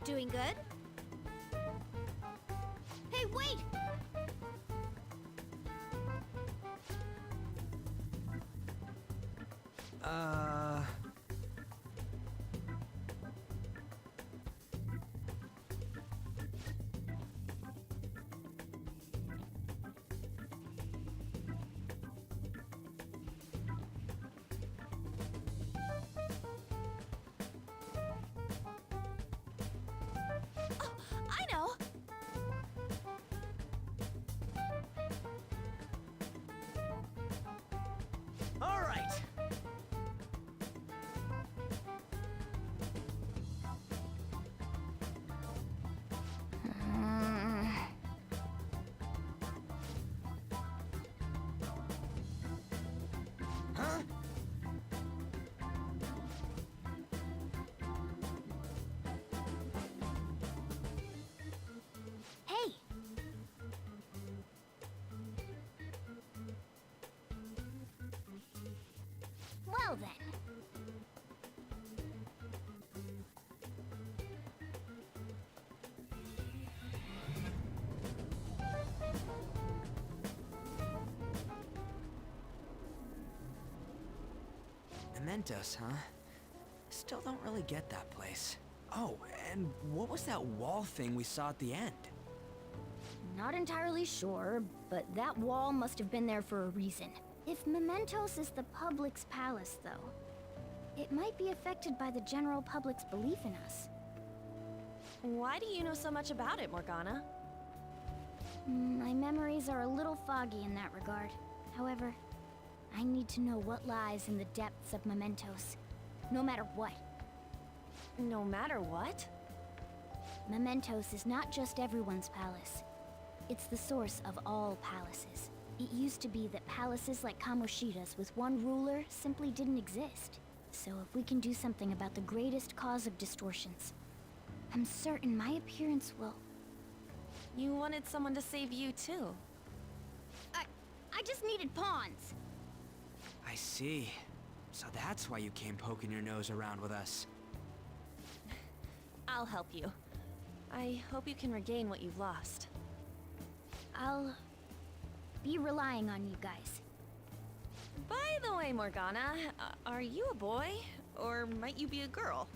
Doing good? Hey, wait! I know! All right. Huh? Hey! Well then. Mementos, huh? Still don't really get that place. Oh, and what was that wall thing we saw at the end? Not entirely sure, but that wall must have been there for a reason. If Mementos is the public's palace, though, it might be affected by the general public's belief in us. Why do you know so much about it, Morgana? My memories are a little foggy in that regard. However, I need to know what lies in the depths of Mementos, no matter what. No matter what? Mementos is not just everyone's palace. It's the source of all palaces. It used to be that palaces like Kamoshida's with one ruler simply didn't exist. So if we can do something about the greatest cause of distortions, I'm certain my appearance will... You wanted someone to save you, too. I just needed pawns. I see. So that's why you came poking your nose around with us. I'll help you. I hope you can regain what you've lost. I'll be relying on you guys. By the way, Morgana, are you a boy? Or might you be a girl?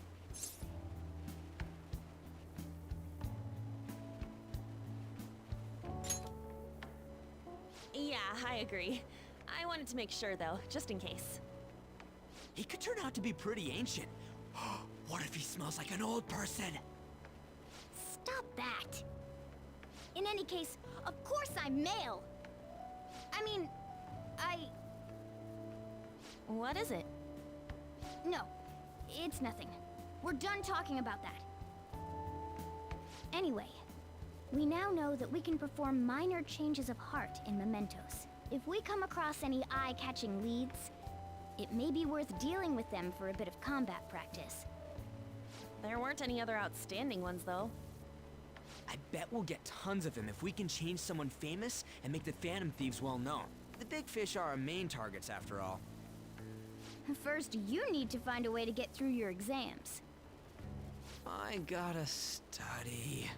Yeah, I agree. I wanted to make sure, though, just in case. He could turn out to be pretty ancient. What if he smells like an old person? Stop that! In any case, of course I'm male! I mean, What is it? No, it's nothing. We're done talking about that. Anyway, we now know that we can perform minor changes of heart in Mementos. If we come across any eye-catching leads, it may be worth dealing with them for a bit of combat practice. There weren't any other outstanding ones, though. I bet we'll get tons of them if we can change someone famous and make the Phantom Thieves well known. The big fish are our main targets, after all. First, you need to find a way to get through your exams. I gotta study.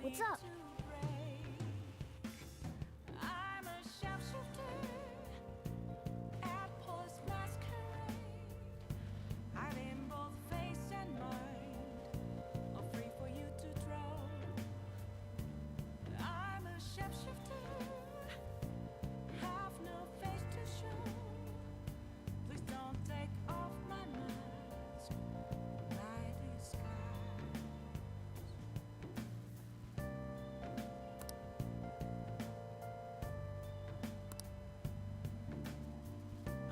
What's up?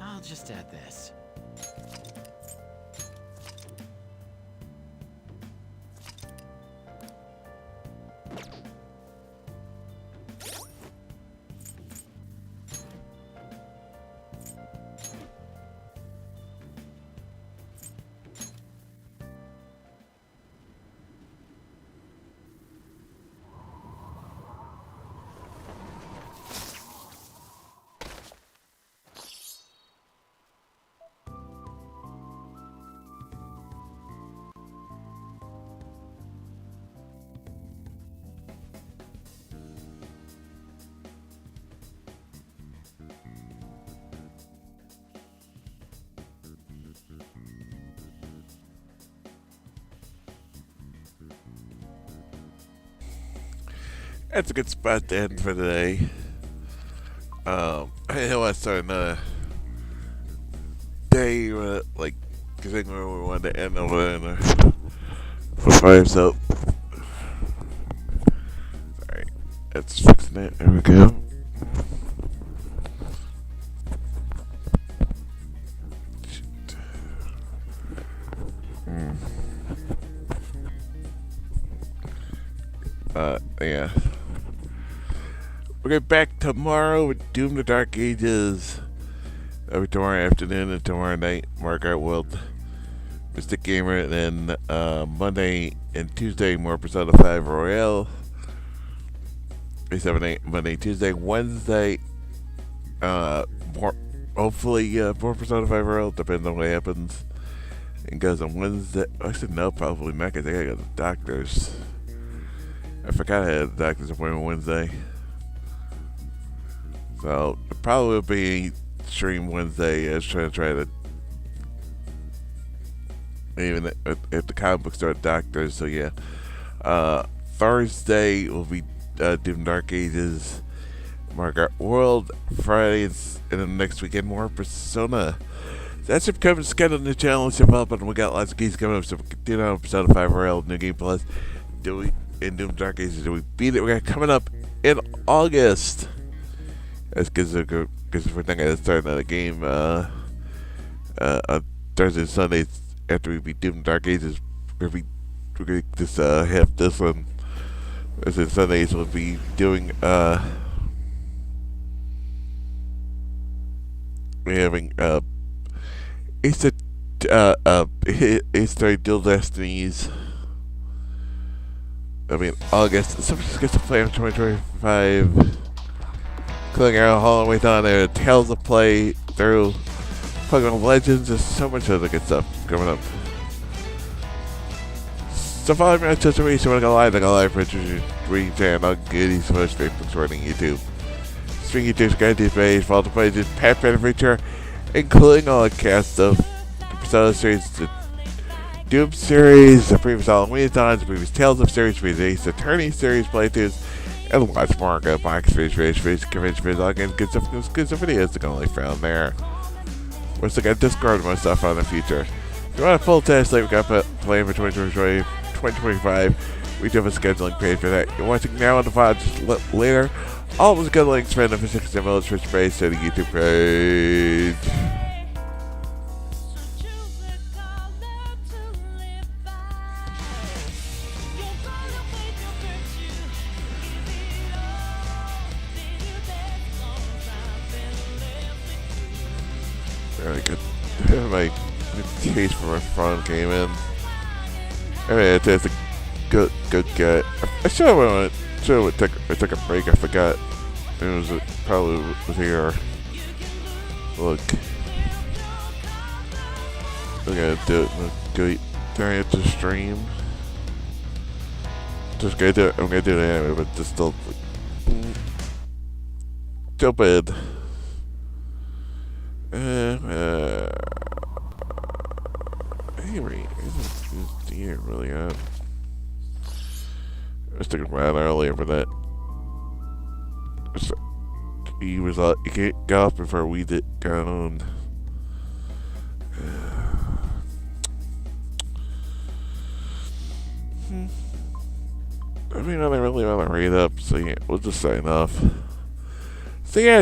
I'll just add this. That's a good spot to end for today. I know I started another day, like, considering where we wanted to end over there for fire soap. Alright, that's fixing it. There we go. Yeah. We'll get back tomorrow with Doom the Dark Ages. Tomorrow afternoon and tomorrow night, Margaret World, Mystic Gamer, and then Monday and Tuesday, more Persona 5 Royale. 7-8 Monday, Tuesday, Wednesday, more, hopefully more Persona 5 Royale, depends on what happens. And goes on Wednesday. Actually, no, probably not, because I gotta go to the doctor's. I forgot I had a doctor's appointment Wednesday. So, it probably will be stream Wednesday. I was trying to even at the comic book store at doctor's. So, yeah. Thursday will be Doom Dark Ages, Margaret World. Friday and then next weekend, more Persona. So that's it. Coming scheduled new channel. Step up, and we got lots of games coming up. So, we continue on Persona 5 Royale, New Game Plus. In Doom Dark Ages, do we beat it? We got coming up in August. That's because we're not going to start another game on Thursday and Sundays after we beat Doom Dark Ages. We're going to just have this one. Thursday and Sundays we'll be doing we're having Ace Attorney Dual Destinies. I mean, August. Somebody just gets to play on 2025. Clicking around all the way down there. Tales of Play through Pokemon Legends. There's so much other good stuff coming up. So follow me on social media. So when I go live for reading channel, goodies, posts, Facebook, Twitter, YouTube. Stream YouTube, Skype, page, follow the pages, Pat Feature, including all the cast of the Persona series, the Doom series, the previous Halloween times, the previous Tales of series, previous Ace Attorney series playthroughs, and lots more. Go box, convention, all kinds of good stuff videos to go only found there. We're still got Discord more stuff on the future. If you want a full test like we got playing for 2025, we do have a scheduling page for that. You're watching now on the VOD, just later. All the good links for the 6 Village Twitch base to the YouTube page. Very good. My taste for my phone came in. I mean, it's a good guy. I should have took a break. I forgot. It was probably was here. Look, we're gonna do it. Go turn it to stream. Just gonna do it. I'm gonna do it anyway, but just still. Stupid. Avery, isn't deer really up? I was thinking around earlier, but that. He was he got off before we did got on. I mean, I don't really want to read up, so yeah, we'll just sign off. So yeah.